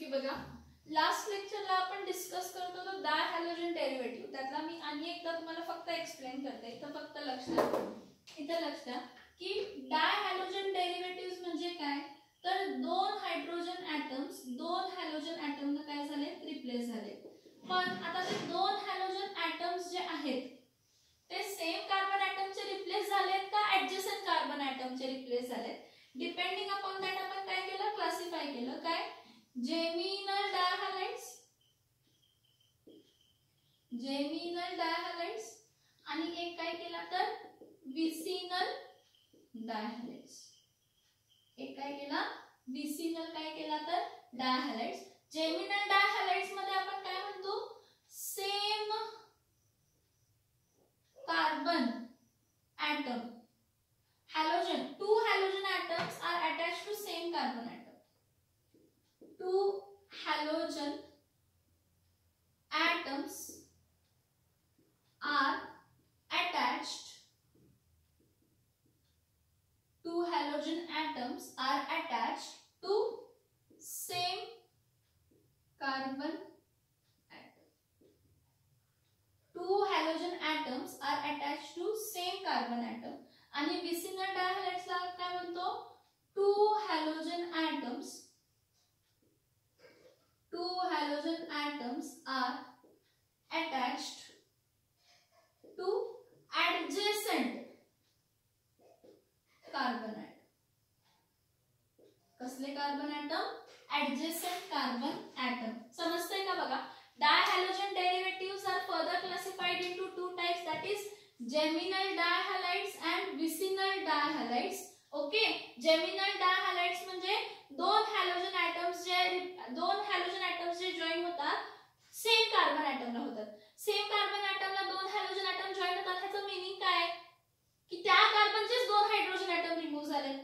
बघा लास्ट लेक्चरला आपण डिस्कस करत होतो डायहॅलोजन डेरिव्हेटिव्ह, त्यातला मी आणि एकदा तुम्हाला फक्त एक्सप्लेन करते. इथं फक्त इथं लक्ष द्या की डायहॅलोजन डेरिव्हेटिव्ह म्हणजे काय, तर दोन हायड्रोजन ॲटमनं काय झाले, रिप्लेस झाले. पण आता ते दोन हॅलोजन ॲटम्स जे आहेत ते सेम कार्बन ॲटमचे रिप्लेस झालेत का ऍडजसंट कार्बन ॲटमचे रिप्लेस झालेत, डिपेंडिंग अपॉन दॅट आपण काय केलं, क्लासिफाय केलं. काय, जेमिनल डायहॅलाइड्स आणि एक काय केला तर विसिनल डायहॅलाइड्स. एक काय केला, विसिनल काय केला तर डायहॅलाइड्स. जेमिनल डायहॅलाइड्स मध्ये आपण काय म्हणतो, same carbon atom halogen, two halogen atoms are attached to same carbon atom. Two halogen atoms are attached to same carbon atom. Two halogen atoms are attached to same carbon atom. आणि vicinal डायहॅलाइड्स ला काय म्हणतो, two halogen atoms are attached to adjacent carbon atom. कसले carbon atom, adjacent carbon atom. समजतंय का बघा. Dihalogen derivatives are further classified into two types, that is geminal dihalides and vicinal dihalides. Okay, geminal dihalides म्हणजे दोन halogen atoms जे join होतात same carbon ॲटमला होतात. सेम कार्बन ॲटमला दोन हॅलोजन ॲटम जॉइन होतात, ह्याचं मीनिंग काय की त्या कार्बनचेच दोन हायड्रोजन ॲटम रिमूव्ह झालेत.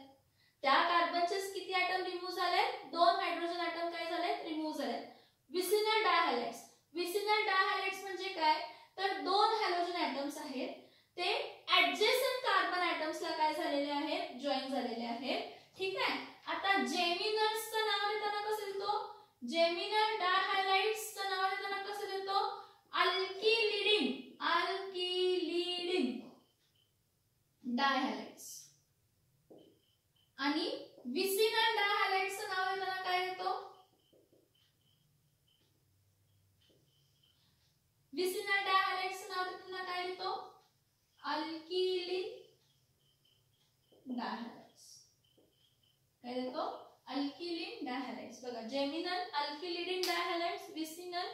त्या कार्बनचेच किती ॲटम रिमूव्ह झालेत, दोन हायड्रोजन ॲटम काय झालेत, रिमूव्ह झालेत. विसिनल डायहॅलाइड्स म्हणजे काय, तर दोन हॅलोजन ॲटम्स आहेत ते ऍडजेसंट कार्बन ॲटम्सला काय झालेले आहेत, जॉइन झालेले आहेत. ठीक आहे. आता जेमिनल्सचं नाव देताना कसं देतो, जेमिनल डायहॅलाइड्सचं नाव देताना कसं देतो, अल्किलिडिन डायहॅलाइड्स. आणि विसिनल डायहॅलाइड्सचं नाव देताना काय देतो, विसिनल डायहॅलाइड्सचं नाव देताना काय देतो, अल्किलिन डायहॅलाइड्स. काय देतो, अल्किलिन डायहॅलाइड्स. बघा, जेमिनल अल्किलिडिन डायहॅलाइड्स, विसिनल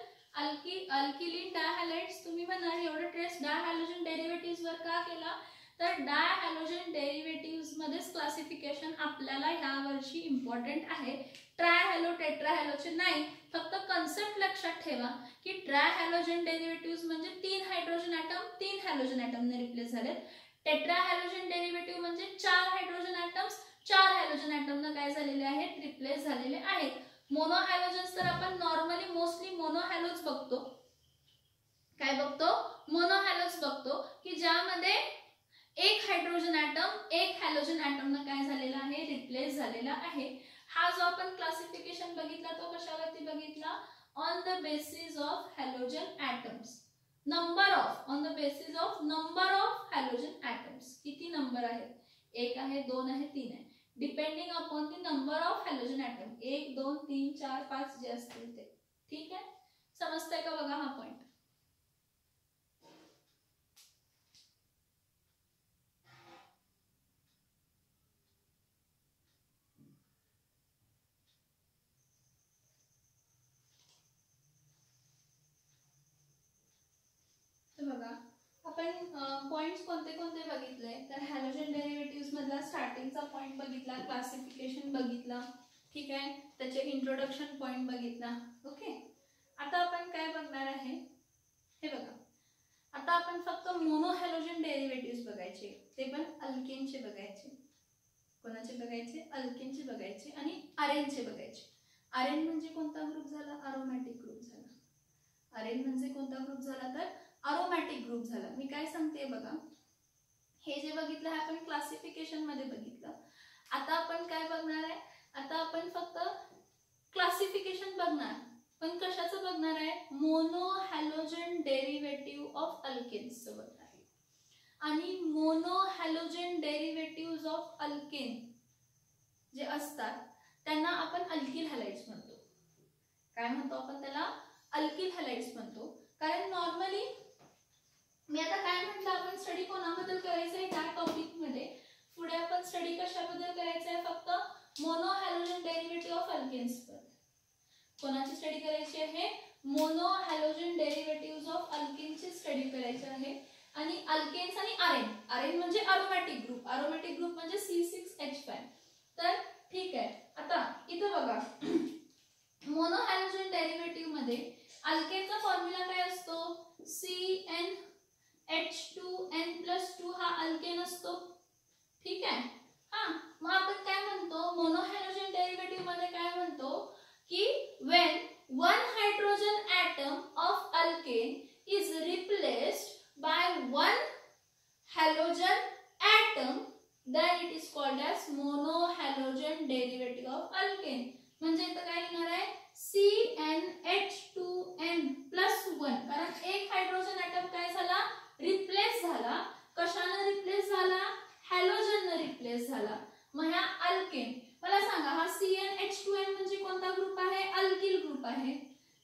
अल्किलिन डायहॅलाइड्स. तुम्ही म्हणाल एवढं ट्रेस डायहॅलोजन डेरिव्हेटिव्हज वर का केला, तर डायहॅलोजन डेरिव्हेटिव्हज मध्येच क्लासिफिकेशन आपल्याला ह्या वर्षी इम्पॉर्टंट आहे. ट्रायहॅलो टेट्राहॅलोचे नाही, फक्त कन्सेप्ट लक्षात ठेवा की ट्रायहॅलोजन डेरिव्हेटिव्हज म्हणजे तीन हायड्रोजन ॲटम तीन हॅलोजन ॲटमने रिप्लेस झालेत. टेट्राहॅलोजन डेरिव्हेटिव्ह म्हणजे चार हायड्रोजन ॲटम्स चार हॅलोजन ॲटमने काय झालेले आहेत, रिप्लेस झालेले आहेत. मोनोहॅलोजन्स तर आपण नॉर्मली मोस्टली मोनोहॅलोज बघतो. काय बघतो, मोनोहॅलोज बघतो की ज्यामध्ये एक हायड्रोजन ॲटम एक हॅलोजन ॲटमने काय झालेला आहे, रिप्लेस झालेला आहे. हा जो आपण क्लासिफिकेशन बघितला तो कशावरती बघितला, on the basis of halogen atoms. On the basis of number of halogen atoms. किती नंबर आहेत, एक आहे, दोन आहे, तीन आहे, depending upon the number of halogen atom. 1 2 3 4 5 जे असतील ते. ठीक आहे, समजतंय का बघा हा पॉइंट. बघा आपण पॉइंट्स कोणते कोणते बघितले, तर हॅलोजन डेरिव्हेटिव्हज मधला स्टार्टिंगचा पॉइंट बघितला, क्लासिफिकेशन बघितला. ठीक आहे, त्याचे इंट्रोडक्शन पॉइंट बघितला. ओके, आता आपण काय बघणार आहे, हे बघा. आता आपण फक्त मोनोहॅलोजन डेरिव्हेटिव्हज बघायचे, ते पण अल्केनचे बघायचे. कोणाचे बघायचे, अल्केनचे बघायचे आणि अरेनचे बघायचे. अरेन म्हणजे कोणता ग्रुप झाला, अरोमॅटिक ग्रुप झाला. अरेन म्हणजे कोणता ग्रुप झाला, तर अरोमॅटिक ग्रुप झाला. मी काय सांगते बघा, हे जे बघितलं आहे आपण क्लासिफिकेशन मध्ये बघितलं. आता आपण काय बघणार आहे, आता आपण फक्त क्लासिफिकेशन बघणार, पण कशाचं बघणार आहे? Mono halogen derivative of alkanes बघणार आहे. आणि mono halogen derivative of alkane जे असतात त्यांना आपण अल्किल हॅलाइड्स म्हणतो. काय म्हणतो आपण त्याला? अल्किल हॅलाइड्स म्हणतो. कारण नॉर्मली मी आता काय म्हटलं, आपण स्टडी कोणाबद्दल करायचं आहे त्या टॉपिक मध्ये. पुढे आपण स्टडी कशाबद्दल करायचं आहे? फक्त mono halogen derivative of alkanes वर. कोणाची स्टडी करायची आहे? मोनो हॅलोजन डेरिव्हेटिव्ह ऑफ अल्केनची स्टडी करायची आहे. आणि अल्केन्स आणि आरेन, आरेन म्हणजे अरोमॅटिक ग्रुप, अरोमॅटिक ग्रुप म्हणजे C6H5. तर ठीक आहे, आता इथं बघा मोनो हॅलोजन डेरिव्हेटिव्ह मध्ये अल्केनचा फॉर्म्युला काय असतो? CnH2n+2 हा अल्केन असतो. ठीक आहे. हा, मग आपण काय म्हणतो मोनो हॅलोजन डेरिव्हेटिव्ह मध्ये? काय म्हणतो की when one hydrogen atom of alkane is replaced by one halogen atom, then it is called as monohalogen derivative of alkane. म्हणजे इथं काय लिहिणार आहे? CnH2n+1. कारण एक हायड्रोजन ॲटम काय झाला? रिप्लेस झाला. कशाने रिप्लेस झाला? हॅलोजनने रिप्लेस झाला. मग ह्या अल्केन, मला सांगा हा CnH2n म्हणजे कोणता ग्रुप आहे? अल्किल ग्रुप आहे.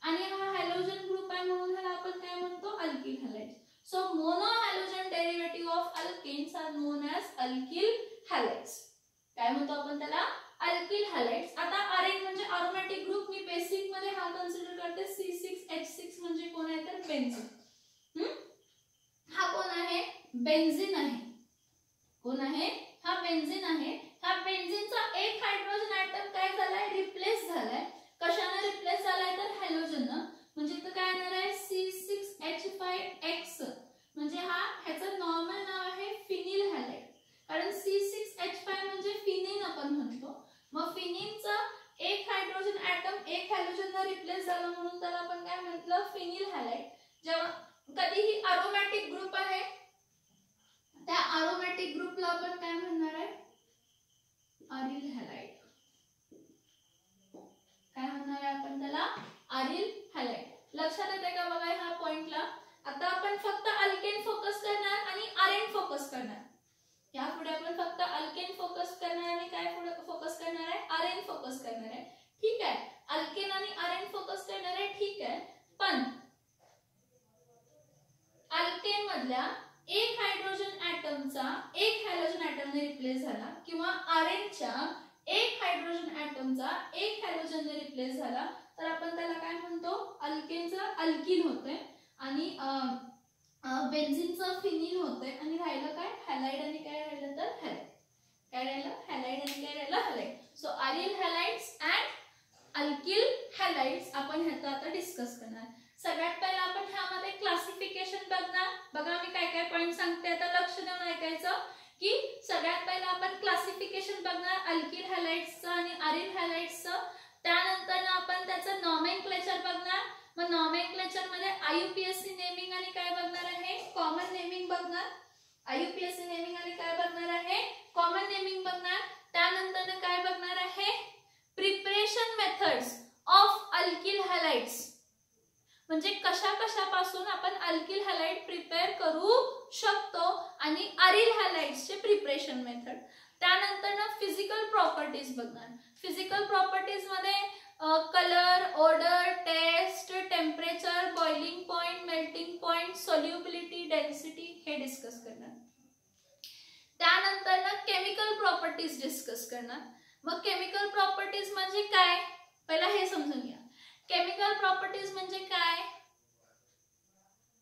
आणि हा हॅलोजन ग्रुप आहे म्हणून ह्याला आपण काय म्हणतो? Alkyl halides. So mono halogen derivative of alkanes are known as alkyl halides. काय म्हणतो आपण त्याला? Alkyl halides. आता आरेन म्हणजे अरोमॅटिक ग्रुप, मी बेसिक मध्ये हा कन्सिडर करते. C6H6 म्हणजे कोण आहे? तर बेन्झीन. हा कोण आहे? बेन्झीन आहे. कोण आहे? हा बेन्झीन आहे. हा बेन्झीनचा एक हायड्रोजन ॲटम काय झालाय? रिप्लेस झालाय. कशाने रिप्लेस झालाय? तर हॅलोजनने. म्हणजे इथं काय येणार आहे? C6H5X. म्हणजे हा ह्याचं नॉर्मल नाव आहे फिनिल हॅलाइड. कारण C6H5 म्हणजे फिनिन आपण म्हणतो. मग फिनिनचा एक हायड्रोजन ॲटम एक हॅलोजनने रिप्लेस झाला म्हणून त्याला आपण काय म्हटलं? Phenyl halide. जेव्हा कधीही अरोमॅटिक ग्रुप आहे त्या अरोमॅटिक ग्रुपला आपण काय म्हणणार आहे? Aryl halide. काय म्हणणार आहे आपण त्याला? Aryl halide. लक्षात येते का बघा ह्या पॉइंटला? आता आपण फक्त अल्केन फोकस करणार आणि आरेन फोकस करणार. यापुढे आपण फक्त अल्केन फोकस करणार आणि काय पुढे फोकस करणार आहे? आरेन फोकस करणार आहे. ठीक आहे, अल्केन आणि आरेन फोकस करणार आहे. ठीक आहे, पण अल्केन मधल्या एक हायड्रोजन ॲटमचा एक हॅलोजन ॲटमने रिप्लेस झाला किंवा आरेनच्या एक हायड्रोजन ॲटमचा एक हॅलोजनने रिप्लेस झाला तर आपण त्याला काय म्हणतो? अल्केनचा अल्किन होतंय आणि बेन्झीनचं फिनिल होतंय. आणि राहिलं काय? हॅलाइड. आणि काय राहिलं तर हॅलाइड. काय राहिलं? हॅलाइड. आणि काय राहिलं? Halide. So aryl halides and alkyl halides आपण ह्याचं आता डिस्कस करणार. सगळ्यात पहिला आपण ह्यामध्ये क्लासिफिकेशन बघणार. बघा मी काय काय पॉइंट सांगते, आता लक्ष देऊन ऐकायचं की सगळ्यात पहिला आपण क्लासिफिकेशन बघणार अल्किल हॅलाइड्सचं आणि अरिल हॅलाइड्सचं. त्यानंतर आपण त्याचं नॉमेनक्लेचर बघणार. मग नॉमेनक्लेचर मध्ये IUPAC नेमिंग आणि काय बघणार आहे? कॉमन नेमिंग बघणार. IUPAC नेमिंग आणि काय बघणार आहे? कॉमन नेमिंग बघणार. त्यानंतर काय बघणार आहे? Preparation methods of alkyl halides. म्हणजे कशा कशापासून आपण अल्किल हॅलाइड प्रिपेअर करू शकतो आणि अरिल हॅलाइड्सचे प्रिपरेशन मेथड. त्यानंतर फिजिकल प्रॉपर्टीज बघणार. फिजिकल प्रॉपर्टीज मध्ये colour, odour, taste, temperature, boiling point, melting point, solubility, density हे डिस्कस करणार. त्यानंतर केमिकल प्रॉपर्टीज डिस्कस करणार. मग केमिकल प्रॉपर्टीज म्हणजे काय? पहिला हे समजून घ्या. केमिकल प्रॉपर्टीज म्हणजे काय?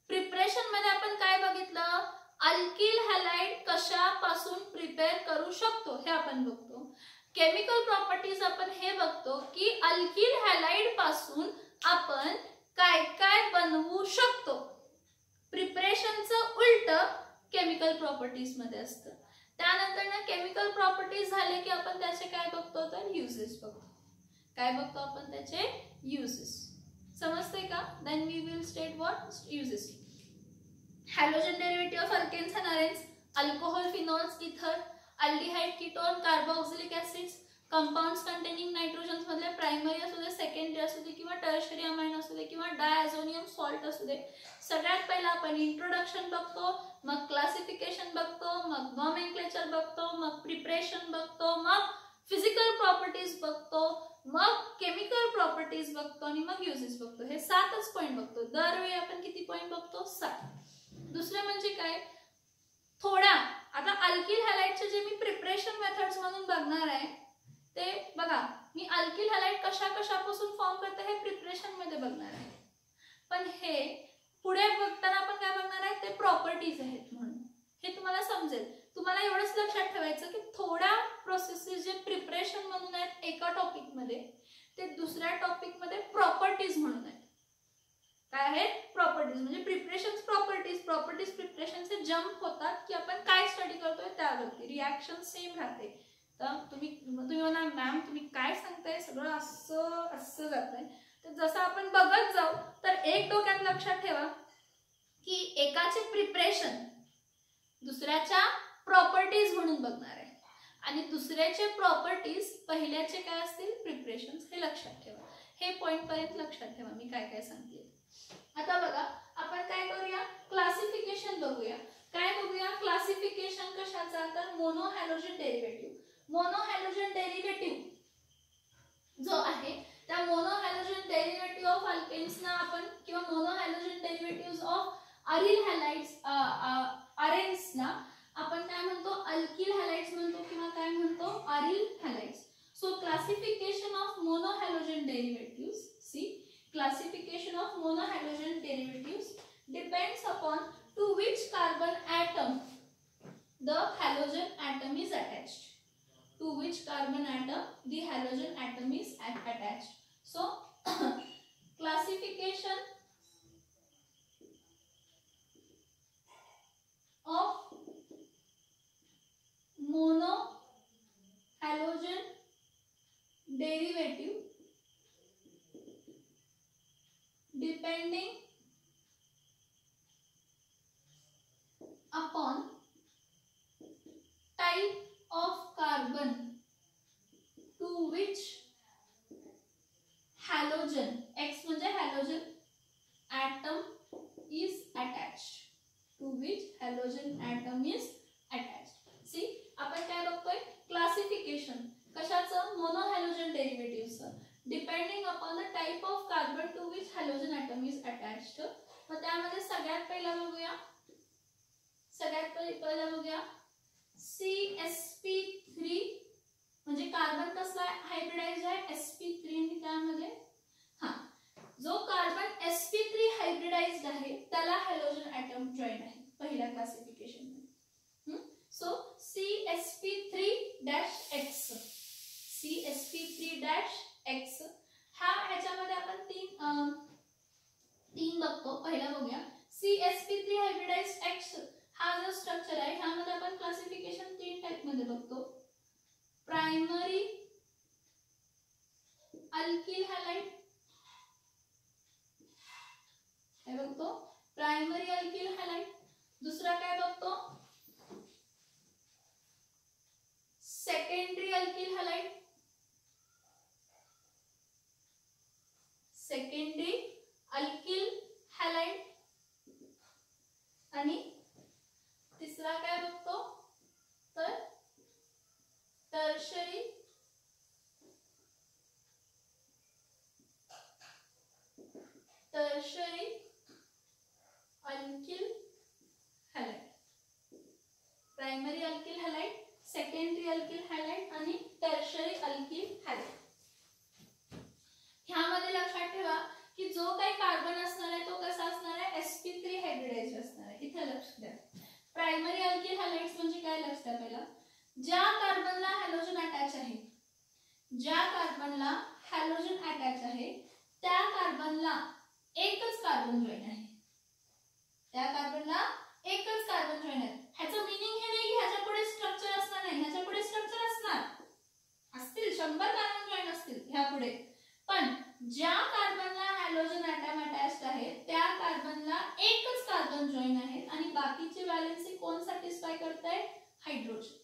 प्रिपरेशन मध्ये आपण काय बघितलं? अल्किल हॅलाइड कशापासून प्रिपेअर करू शकतो हे आपण बघतो. केमिकल प्रॉपर्टीज आपण हे बघतो की अल्किल हॅलाइड पासून आपण काय काय बनवू शकतो. प्रिपरेशनचं उलट केमिकल प्रॉपर्टीज मध्ये असतं. त्यानंतर केमिकल प्रॉपर्टीज झाले की आपण त्याचे काय बघतो तर युजेस बघतो. काय बघतो आपण त्याचे? युजेस. समजते का? Then we will state what uses. Halogen derivative of alkanes and arenes, alcohol, phenols, ether, aldehyde, ketone, carboxylic acids, compounds containing nitrogens मधले प्रायमरी असू दे, सेकंडरी असू दे किंवा टर्शरी अमाइन असू दे किंवा डायझोनियम सॉल्ट असू दे, सगळ्यात पहिला आपण इंट्रोडक्शन बघतो, मग क्लासिफिकेशन बघतो, मग नॉमेनक्लेचर बघतो, मग प्रिपरेशन बघतो, मग फिजिकल प्रॉपर्टीज बघतो, मग केमिकल प्रॉपर्टीज बघतो आणि मग युजेस बघतो. हे 7च पॉइंट बघतो. दरवेळी आपण किती पॉइंट बघतो? 7. दुसरं म्हणजे काय, थोड्या आता अल्किल हॅलाइडचे जे मी प्रिपरेशन मेथड्स म्हणून बघणार आहे ते बघा, मी अल्किल हॅलाइड कशा कशापासून फॉर्म करते हे प्रिपरेशन मध्ये बघणार आहे, पण हे पुढे बघताना आपण काय बघणार आहे ते प्रॉपर्टीज आहेत म्हणून हे तुम्हाला समजेल. तुम्हाला एवढंच लक्षात ठेवायचं की थोड्या प्रोसेसेस जे प्रिपरेशन म्हणून आहेत एका टॉपिक मध्ये, ते दुसऱ्या टॉपिक मध्ये प्रॉपर्टीज म्हणून आहेत. काय आहेत? प्रॉपर्टीज. म्हणजे प्रिपरेशन प्रॉपर्टीज प्रिपरेशनचे जंप होतात की आपण काय स्टडी करतोय त्यावरती. रिॲक्शन सेम राहते. तर तुम्ही म्हणा मॅम तुम्ही काय सांगताय, सगळं असं जातंय. तर जसं आपण बघत जाऊ तर एक डोक्यात लक्षात ठेवा की एकाचे प्रिपरेशन दुसऱ्याच्या प्रॉपर्टीज म्हणून बघणार आहे आणि दुसऱ्याचे प्रॉपर्टीज पहिल्याचे काय असतील? प्रिपरेशन. हे लक्षात ठेवा. हे पॉइंट पर्यंत लक्षात ठेवा मी काय काय सांगते. आता बघा आपण काय करूया, क्लासिफिकेशन बघूया. काय बघूया क्लासिफिकेशन कशाचा? तर mono halogen derivative. Mono halogen derivative जो आहे त्या मोनो हॅलोजन डेरिव्हेटिव्ह ऑफ अल्केन्सना आपण किंवा mono halogen derivatives of aryl halides अरेन्सना आपण काय म्हणतो? अल्किल हॅलाइड्स म्हणतो किंवा काय म्हणतो? Aryl halides. So classification of mono halogen derivatives. See, classification of monohalogen derivatives depends upon to which carbon atom the halogen atom is attached. To which carbon atom the halogen atom is attached. So classification of monohalogen derivative depending upon type of carbon to which halogen, X म्हणजे halogen atom is attached. To which halogen atom is attached. See, आपण काय बघतोय? Classification कशाचं? Mono halogen डेरिव्हेटिव्हचं. Depending upon the type of carbon to which halogen atom is attached. मग त्यामध्ये सगळ्यात पहिला बघूया CsP3 म्हणजे कार्बन कसला हायब्रिडाइज आहे? sp3. आणि त्यामध्ये जो कार्बन sp3 हायब्रिडाइज्ड आहे त्याला हॅलोजन ॲटम जॉईन आहे पहिल्या क्लासिफिकेशन मध्ये. सो CsP3-X CsP3-X हा ह्याच्यामध्ये आपण तीन बघतो. पहिला बघूया CsP3 हायब्रिडाइज्ड X हा जो स्ट्रक्चर आहे ह्यामध्ये आपण क्लासिफिकेशन 3 टाइप मध्ये बघतो. प्रायमरी अल्किल हॅलाइड काय बघतो? Primary alkyl halide. दुसरा काय बघतो? Secondary alkyl halide. Secondary alkyl halide. आणि तिसरा काय बघतो? तर tertiary alkyl halide. Primary alkyl halide, secondary alkyl halide आणि टर्शरी अल्किल हॅलाइड. ह्यामध्ये लक्षात ठेवा की जो काही कार्बन असणार आहे तो कसा असणार आहे? sp3 हायब्रिडाइज्ड असणार आहे. इथे लक्ष द्या. प्रायमरी अल्किल हॅलाइड्स म्हणजे काय? लक्ष द्या. पहिला ज्या कार्बनला हॅलोजन अटॅच आहे, ज्या कार्बनला हॅलोजन अटॅच आहे त्या कार्बनला एकच कार्बन जॉईन आहे. त्या कार्बनला एकच कार्बन जॉईन आहे. ह्याचं मीनिंग हे नाही की ह्याच्या पुढे स्ट्रक्चर असणार नाही. ह्याच्या पुढे स्ट्रक्चर असतील 100 कार्बन जॉईन असतील ह्या पुढे, पण ज्या कार्बनला हॅलोजन ॲटम अटॅच्ड आहे त्या कार्बनला एकच कार्बन जॉईन आहे आणि बाकीचे वॅलेन्सी कोण सॅटिस्फाय करताय? हायड्रोजन.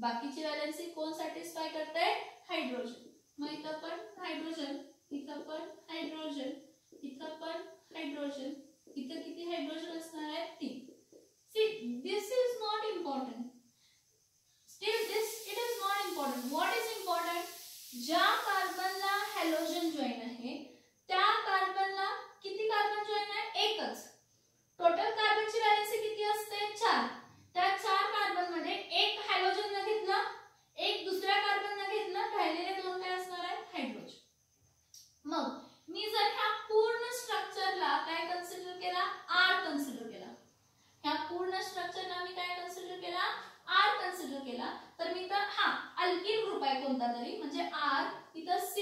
बाकीची व्हॅलेन्सी कोण सॅटिस्फाय करते? हायड्रोजन. मग इथं पण हायड्रोजन, इथं पण हायड्रोजन, इथं पण हायड्रोजन, इथं किती हायड्रोजन असणार आहे? 3. See, this is not important. Still this it is not important. What is important? ज्या कार्बनला हॅलोजन जॉईन आहे त्या कार्बनला किती कार्बन जॉईन आहे? एकच. टोटल कार्बनची व्हॅलेन्सी किती असते? 4. त्या 4 कार्बन मध्ये एक हॅलोजन न घेतला, एक दुसऱ्या कार्बन न घेतला, राहिलेले 2 काय असणार आहेत? हायड्रोजन. मग मी जर ह्या पूर्ण स्ट्रक्चरला काय कन्सिडर केला? R कन्सिडर केला. ह्या पूर्ण स्ट्रक्चरला मी काय कन्सिडर केला? R कन्सिडर केला. तर मी तर अल्किल ग्रुप आहे कोणता तरी, म्हणजे R, इथं C,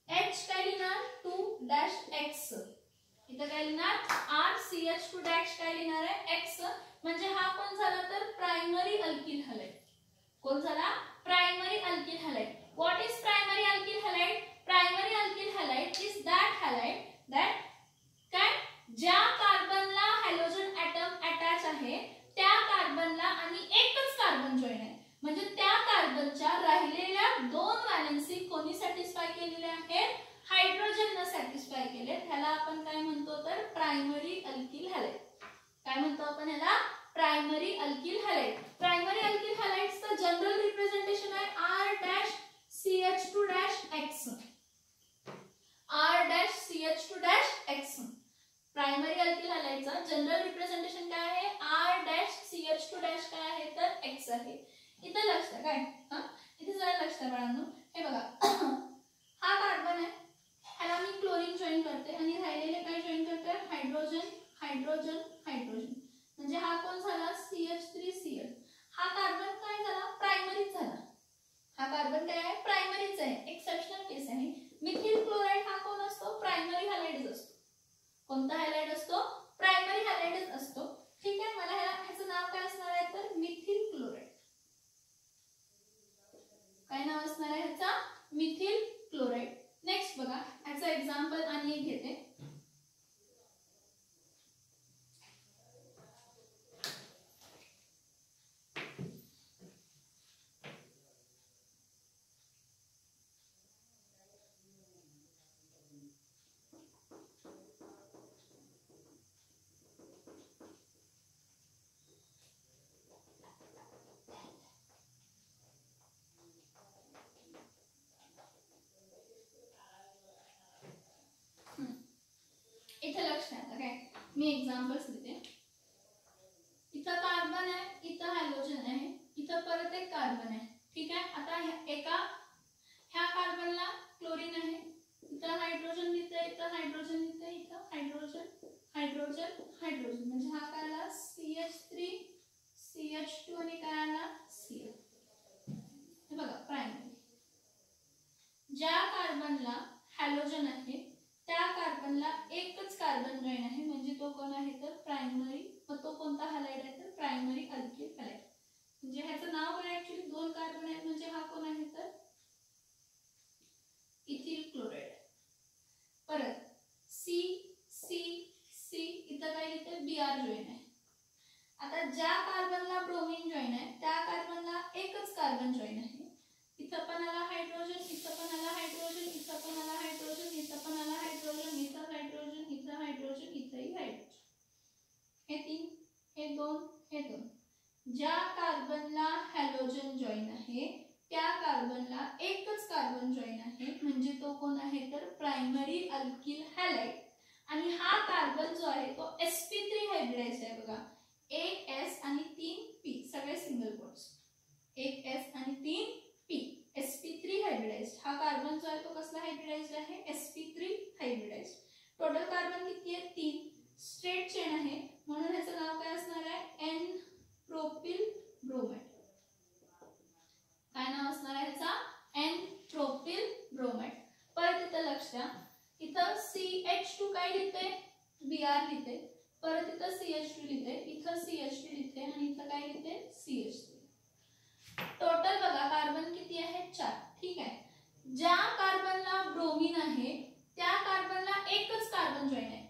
H काय लिहिणार? 2-X. इथं काय लिहिणार? RCH2- काय लिहिणार आहे? X. म्हणजे हा कोण झाला तर प्रायमरी अल्किल हॅलाइड. कोण झाला? Primary alkyl halide. What is primary alkyl halide? Primary alkyl halide is that halide that काय ज्या कार्बनला हॅलोजन ॲटम अटॅच आहे त्या कार्बनला आणि एकच कार्बन जॉईन आहे, म्हणजे त्या कार्बनच्या राहिलेल्या 2 व्हॅलेन्सी कोणी सॅटिस्फाय केलेल्या आहेत? हायड्रोजनने सॅटिस्फाय केले. त्याला आपण काय म्हणतो तर प्रायमरी अल्किल हॅलाइड. काय म्हणतो आपण याला? Primary alkyl halide. Primary alkyl हॅलाइड्सचं जनरल रिप्रेझेंटेशन आहे R-CH2-X. R-CH2-X. प्रायमरी अल्किल हॅलाइडचं जनरल रिप्रेझेंटेशन काय आहे? R-CH2- काय आहे तर X आहे. इथं लक्ष द्या काय? इथे जरा लक्ष द्या बाळांनो. हे बघा हा कार्बन आहे, ह्याला मी क्लोरीन जॉईन करते आणि राहिलेले काय जॉईन करते? Hydrogen, hydrogen, hydrogen. म्हणजे हा कोण झाला? CH3Cl. हा कार्बन काय झाला? प्रायमरीच झाला. हा कार्बन काय आहे? प्रायमरीच आहे. एक्सेप्शनल केस आहे. मिथिल क्लोराइड हा कोण असतो? प्रायमरी हॅलाइडच असतो. कोणता हॅलाइड असतो? प्रायमरी हॅलाइडच असतो. ठीक आहे. मला ह्याचं नाव काय असणार आहे तर मिथिल क्लोराइड. काय नाव असणार आहे ह्याचा? Methyl chloride. नेक्स्ट बघा ह्याचं एक्झाम्पल आणि एक घेते. इथे लक्ष द्या. काय मी एक्झाम्पल्स देते. इथं कार्बन आहे, इथं हॅलोजन आहे, इथं परत एक कार्बन आहे. ठीक आहे. आता ह्या कार्बनला क्लोरीन आहे, इथं हायड्रोजन लिहिते, इथं हायड्रोजन लिहिते, इथं हायड्रोजन, हायड्रोजन, हायड्रोजन. म्हणजे हा काय आला? CH3, CH2 आणि काय आला? Cl. हे बघा प्रायमरी. ज्या कार्बनला हॅलोजन आहे त्या कार्बनला एकच कार्बन जॉईन आहे, म्हणजे तो कोण आहे तर प्रायमरी. मग तो कोणता हॅलाइड आहे तर प्रायमरी अल्किल हॅलाइड. म्हणजे ह्याचं नाव काय? ऍक्च्युली 2 कार्बन आहेत, म्हणजे हा कोण आहे तर इथिल क्लोराइड. परत C C C इथं काय लिहिते? Br जॉईन आहे. आता ज्या कार्बनला ब्रोमीन जॉईन आहे त्या कार्बनला एकच कार्बन जॉईन आहे. इथं पण आला हायड्रोजन, इथं पण आला हायड्रोजन, इथं पण आला हायड्रोजन, इथं पण आला हायड्रोजन, इथं हायड्रोजन, इथं हायड्रोजन, इथंही हायड्रोजन. हे 3, हे 2, हे 2. ज्या कार्बनला हॅलोजन जॉईन आहे त्या कार्बनला एकच कार्बन जॉईन आहे, म्हणजे तो कोण आहे तर प्रायमरी अल्किल हॅलाइड. आणि हा कार्बन जो आहे तो sp3 हायब्रिडाइज्ड आहे. बघा 1 S आणि 3 P, सगळे सिंगल बॉन्ड्स. 1 S आणि 3 P, sp3 हायब्रिडाइज्ड. हा कार्बन जो आहे तो कसला हायब्रिडाइज्ड आहे? sp3 hybridised. टोटल कार्बन किती आहे? 3. स्ट्रेट चेन आहे म्हणून ह्याचं नाव काय असणार आहे? N propyl bromide. काय नाव असणार आहे ह्याचा? N propyl bromide. परत इथं लक्ष द्या. इथं CH2 काय लिहिते? Br लिहिते. परत इथं CH2 लिहिते, इथं CH2 लिहिते आणि इथं काय लिहिते? CH3. टोटल बघा कार्बन किती आहे? 4. ठीक आहे. ज्या कार्बनला ब्रोमीन आहे त्या कार्बनला एकच कार्बन जॉईन आहे,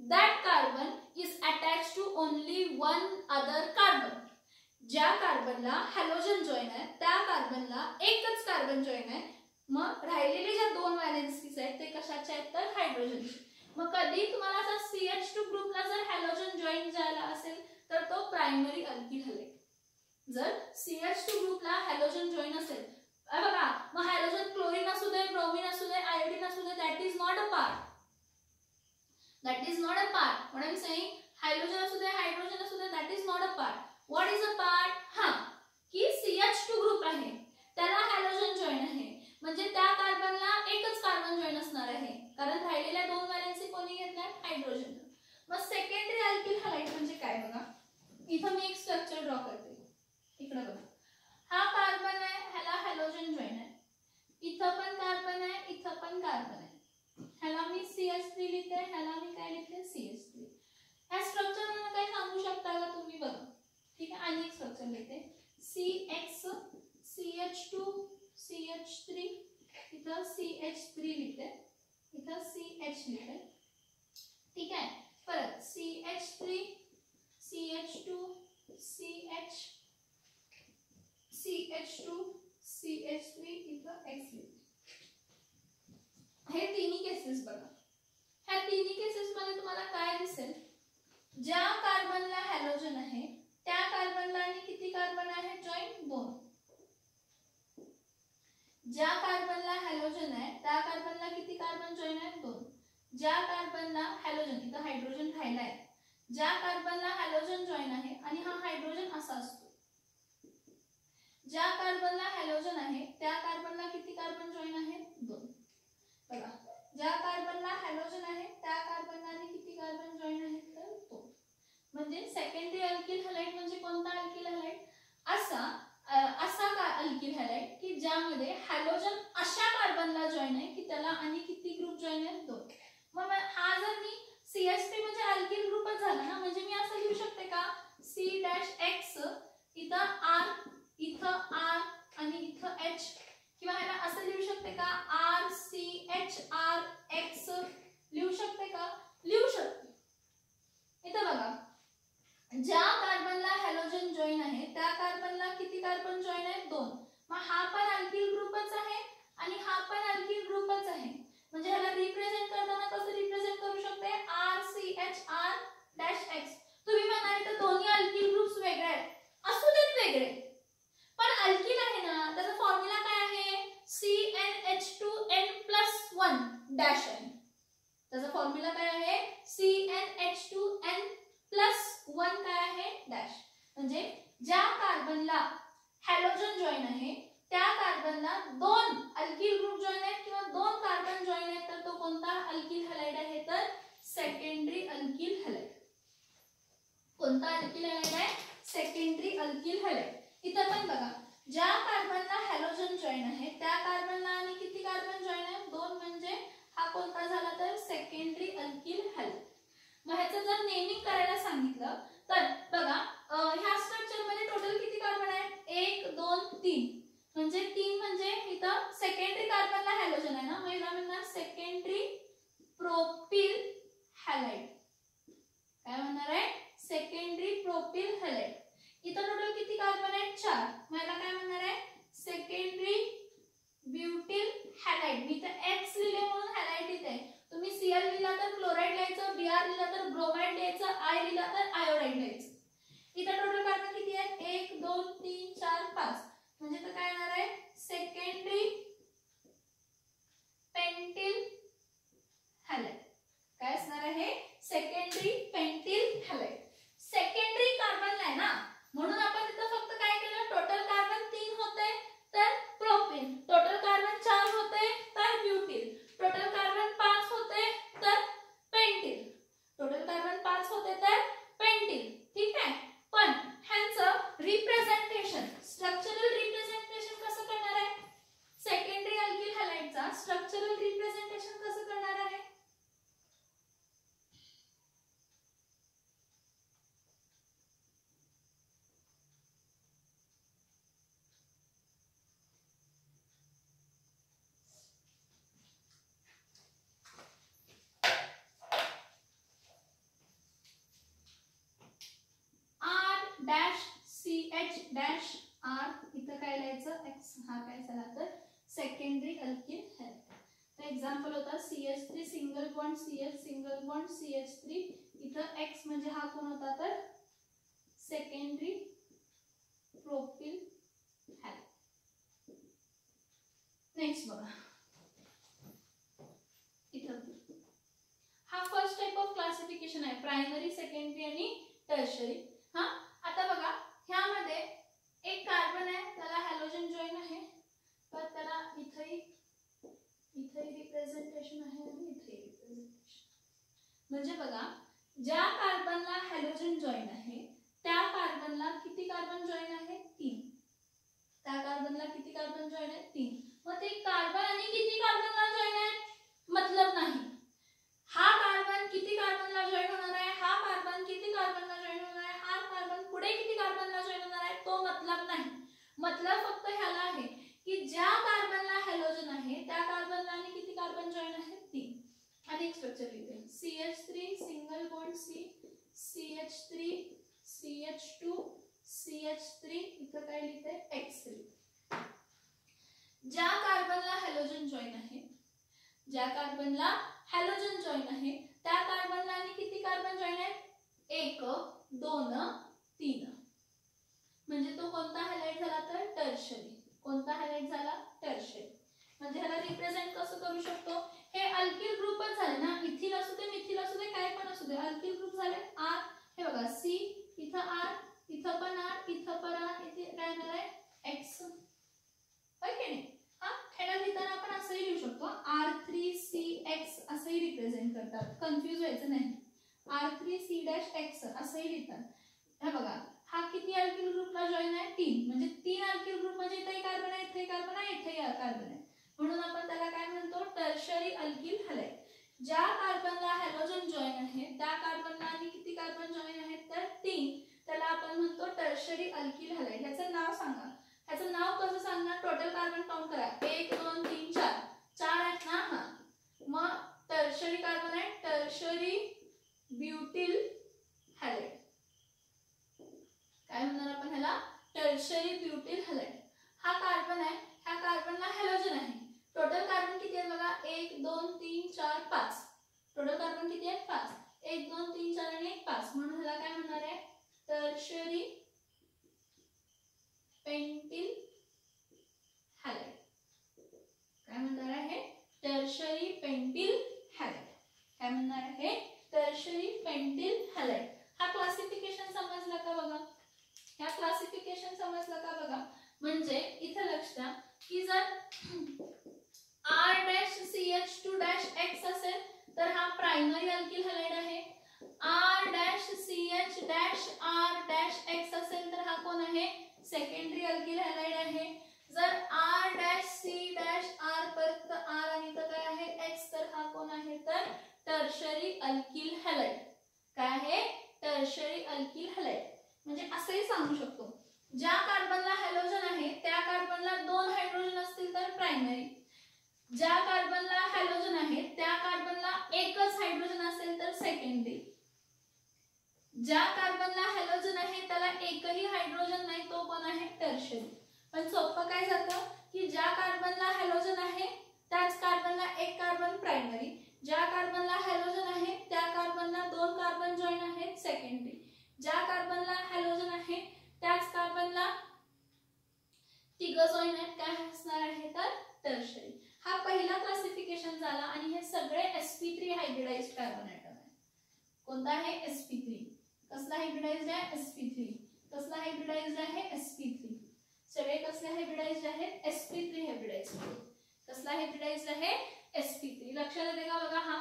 that carbon is attached to only one other carbon. ज्या कार्बनला हॅलोजन जॉईन आहे त्या कार्बनला एकच कार्बन जॉईन आहे, मग राहिलेले ज्या दोन व्हॅलेन्सीज आहेत ते कशाचे आहेत तर हायड्रोजनचे. मग कधी तुम्हाला असा CH2 ग्रुपला जर हॅलोजन जॉईन झाला असेल तर तो प्रायमरी अल्किल हॅलाइड. जर CH2 ग्रुपला हॅलोजन जॉईन असेल बघा, मग हॅलोजन क्लोरीन असू दे, ब्रोमीन असू दे, आयोडीन असू दे, that is not a part. That is not a part. What I am saying, hydrogen असू दे, हायड्रोजन असू दे, that is not a part. What is a part? हाँ, की CH2 ग्रुप आहे त्याला हॅलोजन जॉईन आहे, म्हणजे त्या कार्बनला एकच कार्बन जॉईन असणार आहे, कारण राहिलेल्या दोन व्हॅलेन्सी कोणी घेतल्या हायड्रोजन. मग सेकंडरी अल्किल हॅलाइड म्हणजे काय बघा, इथं मी एक स्ट्रक्चर ड्रॉ करते. इकडे बघा, हा कार्बन आहे, ह्याला हॅलोजन जॉईन आहे, इथं पण कार्बन आहे, इथं पण कार्बन आहे, ह्याला मी CH3 लिहिते, ह्याला मी काय लिहिते CH3. ह्या स्ट्रक्चर वरून काय सांगू शकता का तुम्ही बघा. ठीक आहे, आणि एक स्ट्रक्चर लिहिते CX CH2 CH3, इथं CH3 लिहिते, इथं CH लिहिते. ठीक आहे, परत CH3 CH2 CH CH2 CH3, इथं X लिहिते. हे तिन्ही केसेस बघा. ह्या तिन्ही केसेस मध्ये तुम्हाला काय दिसेल, ज्या कार्बनला हॅलोजन आहे त्या कार्बनला आणि किती कार्बन आहे जॉईन 2. ज्या कार्बनला हॅलोजन आहे त्या कार्बनला किती कार्बन जॉईन आहेत 2. ज्या कार्बनला हॅलोजन, इथं हायड्रोजन राहिलाय, ज्या कार्बनला हॅलोजन जॉईन आहे आणि हा हायड्रोजन असा असतो, ज्या कार्बनला हॅलोजन आहे त्या कार्बनला किती कार्बन जॉईन आहेत 2. बघा, ज्या कार्बनला हॅलोजन आहे त्या कार्बनला किती कार्बन जॉईन आहेत तर 2. म्हणजे सेकंडरी अल्किल हॅलाइड म्हणजे कोणता अल्किल हॅलाइड, असा का अल्किल हॅलाइड की ज्यामध्ये हॅलोजन अशा कार्बनला जॉईन आहे की त्याला आणि किती ग्रुप जॉईन आहेत 2. मग हा जर मी CH3 म्हणजे अल्किल ग्रुपच झाला ना, म्हणजे मी असं लिहू शकते का C-X, इथं R, इथं R आणि इथं H, किंवा ह्याला असं लिहू शकते का RCHRX लिहू शकते का, लिहू शकते. इथं बघा, ज्या कार्बनला हॅलोजन जॉईन आहे त्या कार्बनला किती कार्बन जॉईन आहेत 2. मग हा पण अल्किल ग्रुपच आहे आणि हा पण अल्किल ग्रुपच आहे, म्हणजे ह्याला रिप्रेझेंट करताना कसं रिप्रेझेंट करू शकते RCHR-X. तुम्ही म्हणाल तर दोन्ही अल्किल ग्रुप्स वेगळे आहेत, असू देत वेगळे, पण अल्किल आहे ना, त्याचा फॉर्म्युला काय आहे CnH2n+1 डॅश n. त्याचा फॉर्म्युला काय आहे CnH2n+1 काय आहे डॅश. म्हणजे ज्या कार्बनला हॅलोजन जॉईन आहे त्या कार्बनला 2 अल्किल ग्रुप जॉईन आहेत किंवा 2 कार्बन जॉईन आहेत, तर तो कोणता अल्किल हॅलाइड आहे तर सेकंडरी अल्किल हॅलाइड. कोणता अल्किल हॅलाइड आहे सेकंडरी अल्किल हॅलाइड. इथं पण बघा, ज्या कार्बनला हॅलोजन जॉईन आहे त्या कार्बनला आणि किती कार्बन जॉईन आहेत 2, म्हणजे हा कोणता झाला तर सेकंडरी अल्किल हॅलाइड. मग ह्याचं जर नेमिंग करायला सांगितलं तर बघा, ह्या स्ट्रक्चर मध्ये टोटल किती कार्बन आहेत 1 2 3, म्हणजे 3 म्हणजे इथं सेकंडरी कार्बनला हॅलोजन आहे ना, मग याला म्हणणार सेकंडरी प्रोपिल हॅलाइड. काय म्हणणार आहे सेकंडरी प्रोपिल हॅलाइड. इथं टोटल किती कार्बन आहेत 4, मग याला काय म्हणणार आहे सेकंडरी ब्युटिल हॅलाइड. मी तर X लिहिले म्हणून हॅलाइड इथे, तुम्ही Cl लिहिला तर क्लोराइड लिहायचं, Br लिहिला तर ब्रोमाइड लिहायचं, I लिहिला तर आयोडाइड लिहायचं. इथं टोटल कार्बन किती आहेत 1 2 3 4 5, म्हणजे तर काय येणार आहे सेकंडरी पेंटिल हॅलाइड. काय असणार आहे secondary pentyl halide. Secondary carbon आहे ना, म्हणून आपण इथं फक्त काय केलं, टोटल कार्बन 3 होते तर प्रोपेन, टोटल कार्बन 4 होते तर ब्युटिल, टोटल कार्बन 5 होते तर पेंटिल, टोटल कार्बन 5 होते तर डॅश CH डॅश R, इथं काय लिहायचं X, हा काय झाला तर सेकंडरी अल्किल हॅलाइड. तर एक्झाम्पल होता CH3 single bond CH single bond CH3, इथं X म्हणजे हा कोण होता तर सेकंडरी प्रोपिल हॅलाइड. नेक्स्ट बघा, इथं हा फर्स्ट टाइप ऑफ क्लासिफिकेशन आहे, प्रायमरी सेकंडरी आणि टर्शरी. हा आता बघा ह्यामध्ये एक कार्बन आहे, त्याला हॅलोजन जॉइन आहे, तर त्याला इथेही रिप्रेझेंटेशन आहे आणि इथेही रिप्रेझेंटेशन. म्हणजे बघा ज्या कार्बनला हॅलोजन जॉइन आहे त्या कार्बनला किती कार्बन जॉइन आहे 3. त्या कार्बनला किती कार्बन जॉइन आहे 3. मग ते कार्बन आणि किती कार्बनला जॉइन आहे मतलब नाही. हा कार्बन किती कार्बनला जॉइन होणार आहे, हा कार्बन किती कार्बनला जॉइन होणार आहे, हा कार्बन पुढे किती कार्बनला जॉइन होणार आहे, तो मतलब नाही. मतलब फक्त ह्याला आहे की ज्या कार्बनला हॅलोजन आहे त्या कार्बनला आणि किती कार्बन जॉइन आहे 3. आणि एक स्ट्रक्चर लिहिते CH3 single bond C, CH3 CH2 CH3, इथं काय लिहिते X3. ज्या कार्बनला हॅलोजन जॉइन आहे, ज्या कार्बनला हॅलोजन जॉइन आहे त्या कार्बनला आणि किती कार्बन जॉइन आहेत 1 2 3. म्हणजे तो कोणता हॅलाइड झाला तर टर्शरी. कोणता हॅलाइड झाला टर्शरी. म्हणजे ह्याला रिप्रेझेंट कसं करू शकतो, हे अल्किल ग्रुपच झाले ना, इथिल असू दे मिथिल असू दे काय पण असू दे, अल्किल ग्रुप झाले. R हे बघा C, इथं R, इथं पण R, इथं पण R, इथे काय होणार आहे X. होय की नाही. हा ह्याला लिहिताना आपण असंही लिहू शकतो R3CX असंही रिप्रेझेंट करतात, कन्फ्यूज व्हायचं नाही. R3C-X असंही लिहितात. हे बघा हा किती अल्किल ग्रुपला जॉइन आहे 3. म्हणजे 3 अल्किल ग्रुप म्हणजे इथेही कार्बन आहे, इथेही कार्बन आहे, इथेही कार्बन आहे, म्हणून आपण त्याला काय म्हणतो टर्शरी अल्किल हॅलाइड. ज्या कार्बनला हॅलोजन जॉइन आहे त्या कार्बनला आणि किती कार्बन जॉइन आहेत तर 3, त्याला आपण म्हणतो टर्शरी अल्किल हॅलाइड. ह्याचं नाव सांगा. ह्याचं नाव कसं सांगणार, टोटल कार्बन काउंट करा 1 2 3 4 4 आहेत ना. हा मग टर्शरी कार्बन आहे टर्शरी ब्युटिल हॅलाइड. काय म्हणणार आपण ह्याला टर्शरी ब्युटिल हॅलाइड. हा कार्बन आहे, ह्या कार्बनला हॅलोजन आहे. टोटल कार्बन किती आहेत बघा 1 2 3 4 5. टोटल कार्बन किती आहेत 5. 1 2 3 4 आणि 1 5, म्हणून ह्याला काय म्हणणार आहे टर्शरी पेंटिल हॅलाइड. काय म्हणणार आहे टर्शरी पेंटिल हॅलाइड. काय म्हणणार आहे टर्शरी पेंटिल हॅलाइड. हा क्लासिफिकेशन समजला का बघा. ह्या क्लासिफिकेशन समजलं का बघा. म्हणजे इथे लक्ष द्या की जर R-CH2-X असेल तर हा प्रायमरी अल्किल हॅलाइड आहे. R-CH-R-X असेल तर हा कोण आहे सेकंडरी अल्किल हॅलाइड आहे. जर R-C-R परत R आणि तर काय आहे X, तर हा कोण आहे तर टर्शरी अल्किल हॅलाइड. काय आहे टर्शरी अल्किल हॅलाइड. म्हणजे असंही सांगू शकतो ज्या कार्बनला हॅलोजन आहे त्या कार्बनला 2 हायड्रोजन असतील तर प्रायमरी. ज्या कार्बनला हॅलोजन आहे त्या कार्बनला एकच हायड्रोजन असेल तर सेकंडरी. ज्या कार्बनला हॅलोजन आहे त्याला एकही हायड्रोजन नाही तो कोण आहे टर्शरी. पण सोपं काय जातं की ज्या कार्बनला हॅलोजन आहे त्याच कार्बनला एक कार्बन प्रायमरी. ज्या कार्बनला हॅलोजन आहे त्या कार्बनला 2 कार्बन जॉइन आहेत सेकंडरी. ज्या कार्बनला हॅलोजन आहे त्याच कार्बनला 3 जॉइन आहेत, काय असणार आहे तर टर्शरी. हा पहिला क्लासिफिकेशन झाला. आणि हे सगळे sp3 हायब्रिडाइज्ड कार्बन ॲटम आहे. कोणता आहे sp3. कसला हायब्रिडाइज्ड आहे sp3. कसला हायब्रिडाइज्ड आहे sp3. सगळे कसले हायब्रिडाइज्ड आहेत sp3 हायब्रिडाइज्ड. कसला हायब्रिडाइज्ड आहे sp3. लक्षात येते का बघा. हा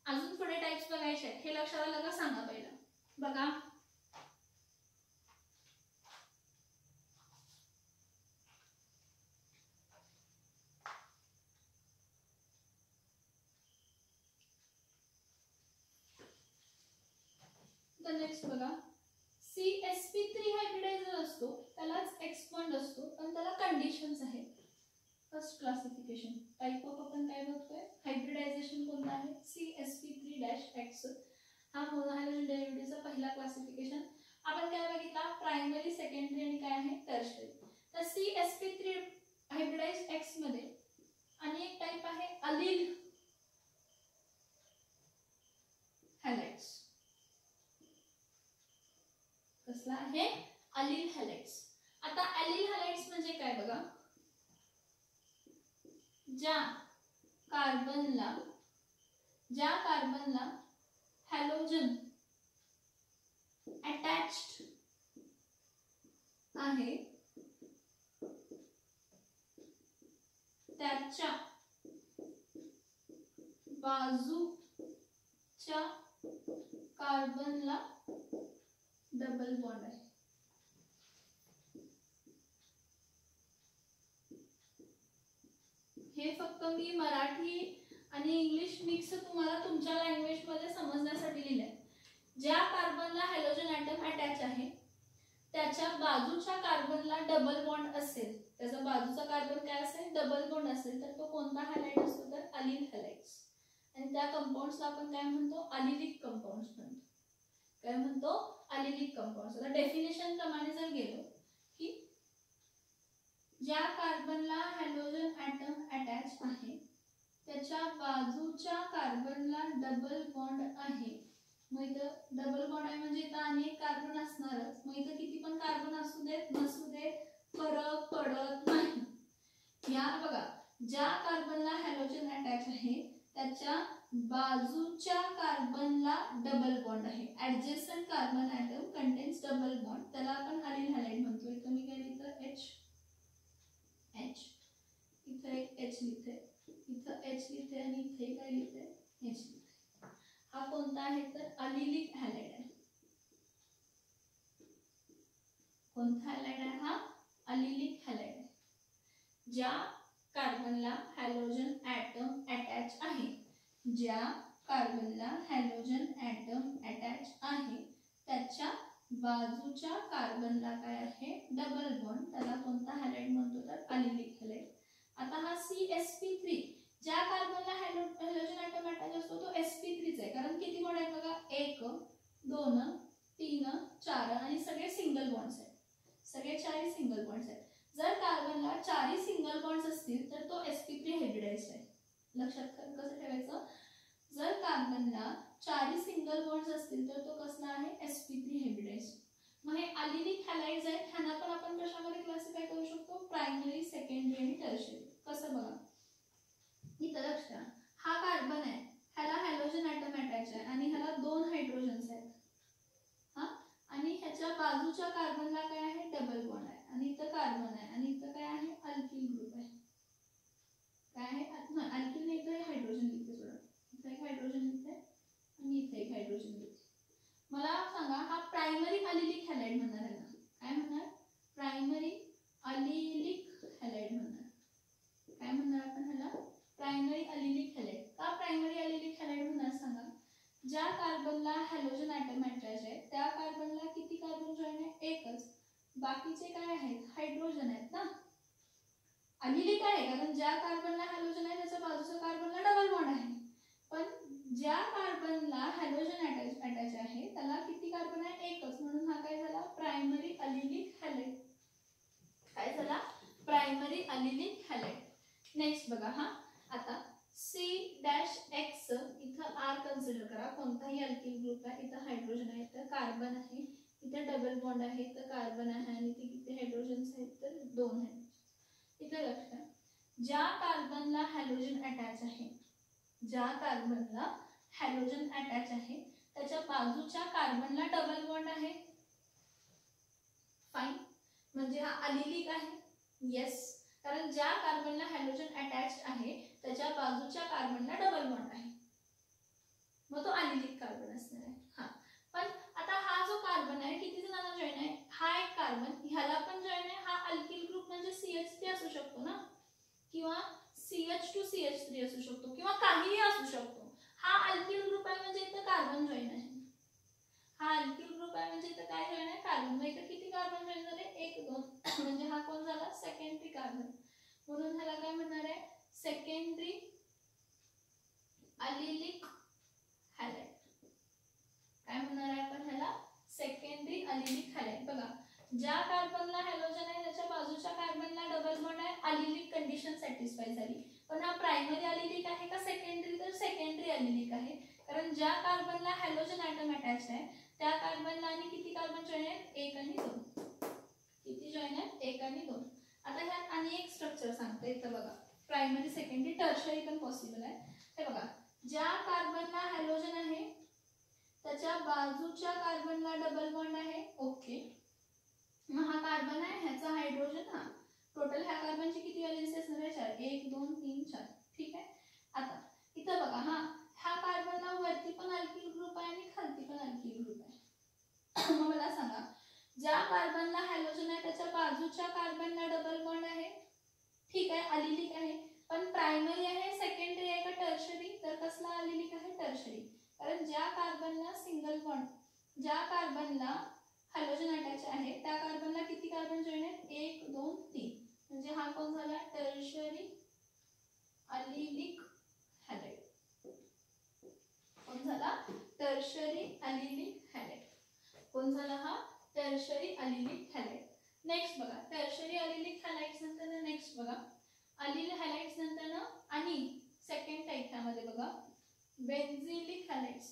अजून थोडे टाइप्स बघायचे आहेत, हे लक्षात आलं का सांगा पहिला बघा. नेक्स्ट बघा CsP3 हायब्रिडाइज्ड असतो त्यालाच X बॉन्ड असतो पण त्याला कंडिशन्स आहेत. फर्स्ट क्लासिफिकेशन टाइप ऑफ आपण काय बघतोय हायब्रिडायझेशन कोणता आहे CsP3-X. हा मोनो हायड्रोजन डेरिव्हेटिव्हचा पहिला क्लासिफिकेशन. आपण काय बघितला, प्रायमरी, सेकंडरी आणि काय आहे टर्शरी. तर CsP3 हायब्रिडाइज X मध्ये आणि एक टाइप आहे अलील हॅलाइड्स. कसला आहे, अलील हॅलाइड्स. आता अलील हॅलाइड्स म्हणजे काय बघा, ज्या कार्बनला हॅलोजन अटॅच्ड आहे त्याच्या बाजूच्या कार्बनला डबल बॉन्ड आहे. हे फक्त मी मराठी आणि इंग्लिश मिक्स तुम्हाला तुमच्या लँग्वेज मध्ये समजण्यासाठी लिहिलंय. ज्या कार्बनला हॅलोजन ॲटम अटॅच आहे त्याच्या बाजूच्या कार्बनला डबल बॉन्ड असेल, त्याचा बाजूचा कार्बन काय असेल, डबल बॉन्ड असेल, तर तो कोणता हॅलाइड असतो, तर अलील हॅलाइड्स. आणि त्या कंपाऊंड्सला आपण काय म्हणतो, अलिलिक कंपाऊंड्स म्हणतो. काय म्हणतो, अलिलिक कंपाऊंड्स. आता डेफिनेशन प्रमाणे जर गेलो की ज्या कार्बनला हॅलोजन ॲटम अटॅच आहे त्याच्या बाजूच्या कार्बनला डबल बॉन्ड आहे. मग इथं डबल बॉन्ड आहे म्हणजे इथं अनेक कार्बन असणारच. मग इथं किती पण कार्बन असू देत नसू देत फरक पडत नाही. या बघा, ज्या कार्बनला हॅलोजन अटॅच आहे त्याच्या बाजूच्या कार्बनला डबल बॉन्ड आहे. Adjacent carbon atom contains double bond, त्याला आपण अलील हॅलाइड म्हणतो. इथं मी काय लिहितं, H, इथं एक H लिहिते, इथं H लिहिते आणि इथे काय लिहिते, H लिहिते. हा कोणता आहे, तर अलिलिक हॅलाइड आहे. कोणता हॅलाइड आहे हा, अलिलिक हॅलाइड आहे. ज्या कार्बनला हॅलोजन ॲटम अटॅच आहे, ज्या कार्बनला हॅलोजन ॲटम अटॅच आहे त्याच्या बाजूच्या कार्बनला काय आहे, डबल बॉन्ड, त्याला कोणता हॅलाइड म्हणतो, तर अलिलिक हॅलाइड. आता हा CsP3 ज्या कार्बनला हॅलोजन ॲटम अटॅच असतो तो sp3 आहे. कारण किती बॉन्ड आहेत बघा, 1 2 3 4 आणि सगळे सिंगल बॉन्ड्स आहेत. सगळे 4 सिंगल बॉन्ड्स आहेत. जर कार्बनला 4 सिंगल बॉन्ड्स असतील तर तो sp3 हायब्रिडाइज्ड आहे. लक्षात कसं ठेवायचं, जर कार्बनला 4 सिंगल बॉन्ड्स असतील तर तो कसला आहे, sp3 हायब्रिडाइज्ड. मग हे अलिलिक हॅलाइड्स आहेत, ह्यांना पण आपण कशामध्ये क्लासिफाय करू शकतो, प्रायमरी, सेकंडरी आणि टर्शरी. कसं बघा, इथं लक्ष द्या, हा कार्बन आहे, ह्याला हॅलोजन ॲटम अटॅच आहे आणि ह्याला 2 हायड्रोजन्स आहेत. हा, आणि ह्याच्या बाजूच्या कार्बनला काय आहे, डबल बॉन्ड आहे आणि इथं कार्बन आहे आणि इथं काय आहे, अल्किल ग्रुप आहे. काय आहे, अल्किल नाही, इथं हायड्रोजन लिहिते, सोडा इथं एक हायड्रोजन लिहिते आणि इथे एक हायड्रोजन लिहिते. मला सांगा, हा प्रायमरी अलिलिक हॅलाइड म्हणणार आहे ना, काय म्हणणार, प्रायमरी अलिलिक हॅलाइड म्हणणार. काय म्हणणार आपण ह्याला, प्रायमरी अलिलिक हॅलाइड. का प्रायमरी अलिलिक हॅलाइड म्हणणार सांगा, ज्या कार्बनला हॅलोजन ॲटम अटॅच आहे त्या कार्बनला किती कार्बन जॉईन आहे, एकच. बाकीचे काय आहेत, हायड्रोजन आहेत ना. अलिलिक आहे कारण ज्या कार्बनला हॅलोजन आहे त्याच्या बाजूच्या कार्बनला डबल बॉन्ड आहे. पण ज्या कार्बनला हॅलोजन अटॅच आहे त्याला किती कार्बन आहे, एकच. म्हणून हा काय झाला, प्रायमरी अलिलिक हॅलाइड. काय झाला, प्रायमरी अलिलिक हॅलाइड. नेक्स्ट बघा, हा आता C-X इथं R कन्सिडर करा, कोणताही अल्किल ग्रुप आहे, इथं हायड्रोजन आहे, इथं कार्बन आहे, इथं डबल बॉन्ड आहे, इथं कार्बन आहे आणि इथे किती हायड्रोजन्स आहेत, तर 2 आहेत. इथं लक्ष द्या, ज्या कार्बनला हॅलोजन अटॅच आहे, ज्या कार्बनला हॅलोजन अटॅच आहे त्याच्या बाजूच्या कार्बनला डबल बॉन्ड आहे. फाइन, म्हणजे हा अलिलिक आहे. येस, कारण ज्या कार्बनला हॅलोजन अटॅच आहे त्याच्या बाजूच्या कार्बनला डबल बॉन्ड आहे, मग तो अलिलिक कार्बन असणार आहे. हा, पण आता हा जो कार्बन आहे किती जणांना जॉईन आहे, हा एक कार्बन, ह्याला पण जॉईन आहे. हा अल्किल ग्रुप म्हणजे CH3 असू शकतो ना, किंवा CH2CH3 असू शकतो, किंवा काहीही असू शकतो. हा अल्किल ग्रुप आहे म्हणजे इथं कार्बन जॉईन आहे. हा अल्किल ग्रुप आहे म्हणजे इथं काय जॉईन आहे, कार्बन. मग इथं किती कार्बन जॉईन झाले, 1 2 म्हणजे हा कोण झाला, सेकंडरी कार्बन. म्हणून ह्याला काय म्हणणार आहे, सेकंडरी अलिलिक हॅलाइड. काय म्हणणार आहे आपण ह्याला, सेकंडरी अलिलिक हॅलाइड. बघा ज्या कार्बनला हॅलोजन आहे त्याच्या बाजूच्या कार्बनला डबल बॉन्ड आहे, अलिलिक कंडिशन सॅटिस्फाय झाली. पण हा प्रायमरी अलिलिक आहे का सेकंडरी, तर सेकंडरी अलिलिक आहे. कारण ज्या कार्बनला हॅलोजन ॲटम अटॅच आहे त्या कार्बनला आणि किती कार्बन जॉईन आहेत, 1 आणि 2. किती जॉईन आहेत, 1 आणि 2. आता ह्यात आणि एक स्ट्रक्चर सांगते इथं बघा, प्रायमरी सेकंडरी टर्शरी पण पॉसिबल आहे. हे बघा ज्या कार्बनला हॅलोजन आहे त्याच्या बाजूच्या कार्बनला डबल बॉन्ड आहे, ओके. मग हा कार्बन आहे, ह्याचा हायड्रोजन, हा टोटल ह्या कार्बनची किती व्हॅलेन्सी असणार आहे, 4. 1 2 3 4. ठीक आहे. आता इथं बघा हा कार्बनला वरती पण अल्किल ग्रुप आहे आणि खालती पण अल्किल ग्रुप आहे. मग मला सांगा ज्या कार्बनला हॅलोजन आहे त्याच्या बाजूच्या कार्बनला डबल बॉन्ड आहे, ठीक आहे, अलिलिक आहे. पण प्रायमरी आहे, सेकंडरी आहे का टर्शरी, तर कसला अलिलिक आहे, टर्शरी. कारण ज्या कार्बनला सिंगल बॉन्ड, ज्या कार्बनला हॅलोजन अटॅच आहे त्या कार्बनला किती कार्बन जॉईन आहेत, 1 2 3. म्हणजे हा कोण झाला, टर्शरी अलिलिक हॅलाइड. कोण झाला, टर्शरी अलिलिक हॅलाइड. कोण झाला, हा टर्शरी अलिलिक हॅलाइड. नेक्स्ट बघा टर्शरी अलिलिक हॅलाइड्स नंतर नेक्स्ट बघा अलिल हॅलाइड्स नंतर आणि सेकंड टाइप ह्यामध्ये बघा बेन्झिलिक हॅलाइड्स.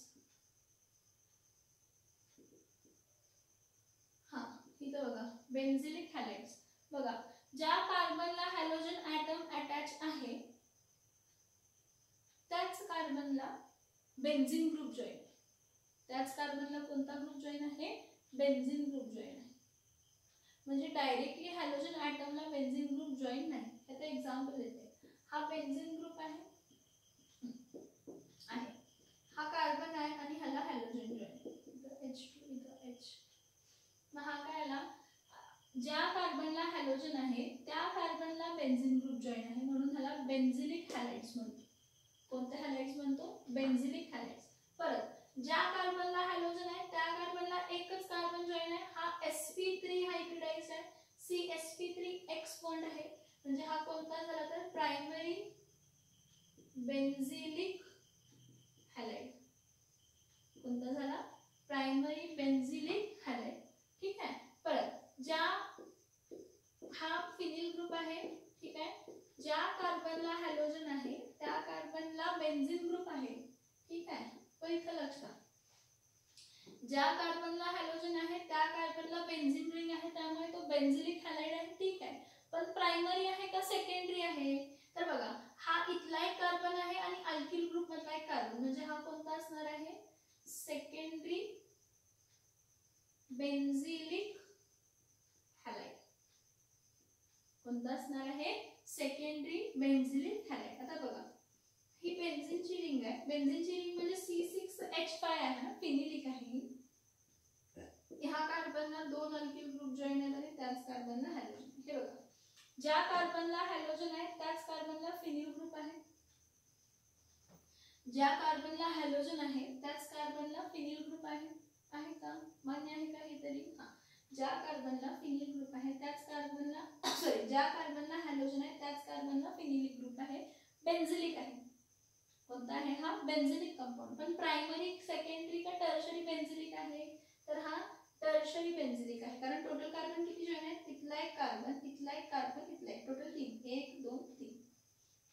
हा इथं बघा बेन्झिलिक हॅलाइड्स. बघा ज्या कार्बनला हॅलोजन ॲटम अटॅच आहे त्याच कार्बनला बेन्झीन ग्रुप जॉईन, त्याच कार्बनला कोणता ग्रुप जॉईन आहे, बेन्झीन ग्रुप जॉईन आहे. म्हणजे डायरेक्टली हॅलोजन ॲटमला बेन्झीन ग्रुप जॉईन नाही. त्याचं एक्झाम्पल देते. हा बेन्झीन ग्रुप आहे, हा कार्बन आहे आणि ह्याला हॅलोजन जॉईन, इथं H2 इथं H. मग हा काय आला, ज्या कार्बनला हॅलोजन आहे त्या कार्बनला बेन्झीन ग्रुप जॉईन आहे म्हणून ह्याला बेन्झिलिक हॅलाइड्स म्हणतो. कोणत्या हॅलाइड्स म्हणतो, बेन्झिलिक हॅलाइड्स. परत ज्या कार्बनला हॅलोजन आहे त्या कार्बनला एकच कार्बन जॉईन आहे, हा sp3 हायब्रिडाइज्ड आहे, CsP3 बॉन्ड आहे. म्हणजे हा कोणता झाला तर प्रायमरी बेन्झिलिक हॅलाइड. कोणता झाला, प्रायमरी बेन्झिलिक हॅलाइड. ठीक आहे. परत ज्या हा फिनिल ग्रुप आहे, ठीक आहे, ज्या कार्बनला हॅलोजन आहे त्या कार्बनला बेन्झीन ग्रुप आहे. ठीक आहे. पण इथं लक्षात ज्या कार्बनला हॅलोजन आहे त्या कार्बनला बेन्झीन रिंग आहे त्यामुळे तो बेन्झिलिक हॅलाइड आहे. ठीक आहे. पण प्रायमरी आहे का सेकंडरी आहे, तर बघा हा इथला एक कार्बन आहे आणि अल्किल ग्रुप मधला एक कार्बन, म्हणजे हा कोणता असणार आहे, सेकंडरी बेन्झिलिक हॅलाइड. कोणता असणार आहे, सेकंडरी बेन्झिलिक हॅलाइड. आता बघा ही बेन्झीनची रिंग आहे, बेन्झीनची रिंग म्हणजे C6H5 आहे ना, फिनिलिक आहे. ह्या कार्बनला 2 अल्किल ग्रुप जॉईन आहेत आणि त्याच कार्बनला हॅलोजन. हे बघा ज्या कार्बनला हॅलोजन आहे त्याच कार्बनला फिनिल ग्रुप आहे, ज्या कार्बनला हॅलोजन आहे त्याच कार्बनला फिनिल ग्रुप आहे. आहे का, मान्य आहे का हे तरी. हा ज्या कार्बनला फिनिल ग्रुप आहे त्याच कार्बनला ज्या कार्बनला हॅलोजन आहे त्याच कार्बनला फिनिलिक ग्रुप आहे, बेन्झिलिक आहे. कोणता आहे, हा बेन्झिलिक कंपाऊंड. पण प्रायमरी सेकंडरी का टर्शरी बेन्झिलिक आहे, तर हा टर्शरी बेन्झिलिक आहे. कारण टोटल कार्बन किती जॉईन आहेत, तिथला एक कार्बन, तिथला एक कार्बन, तिथला एक, टोटल 3. 1 2 3,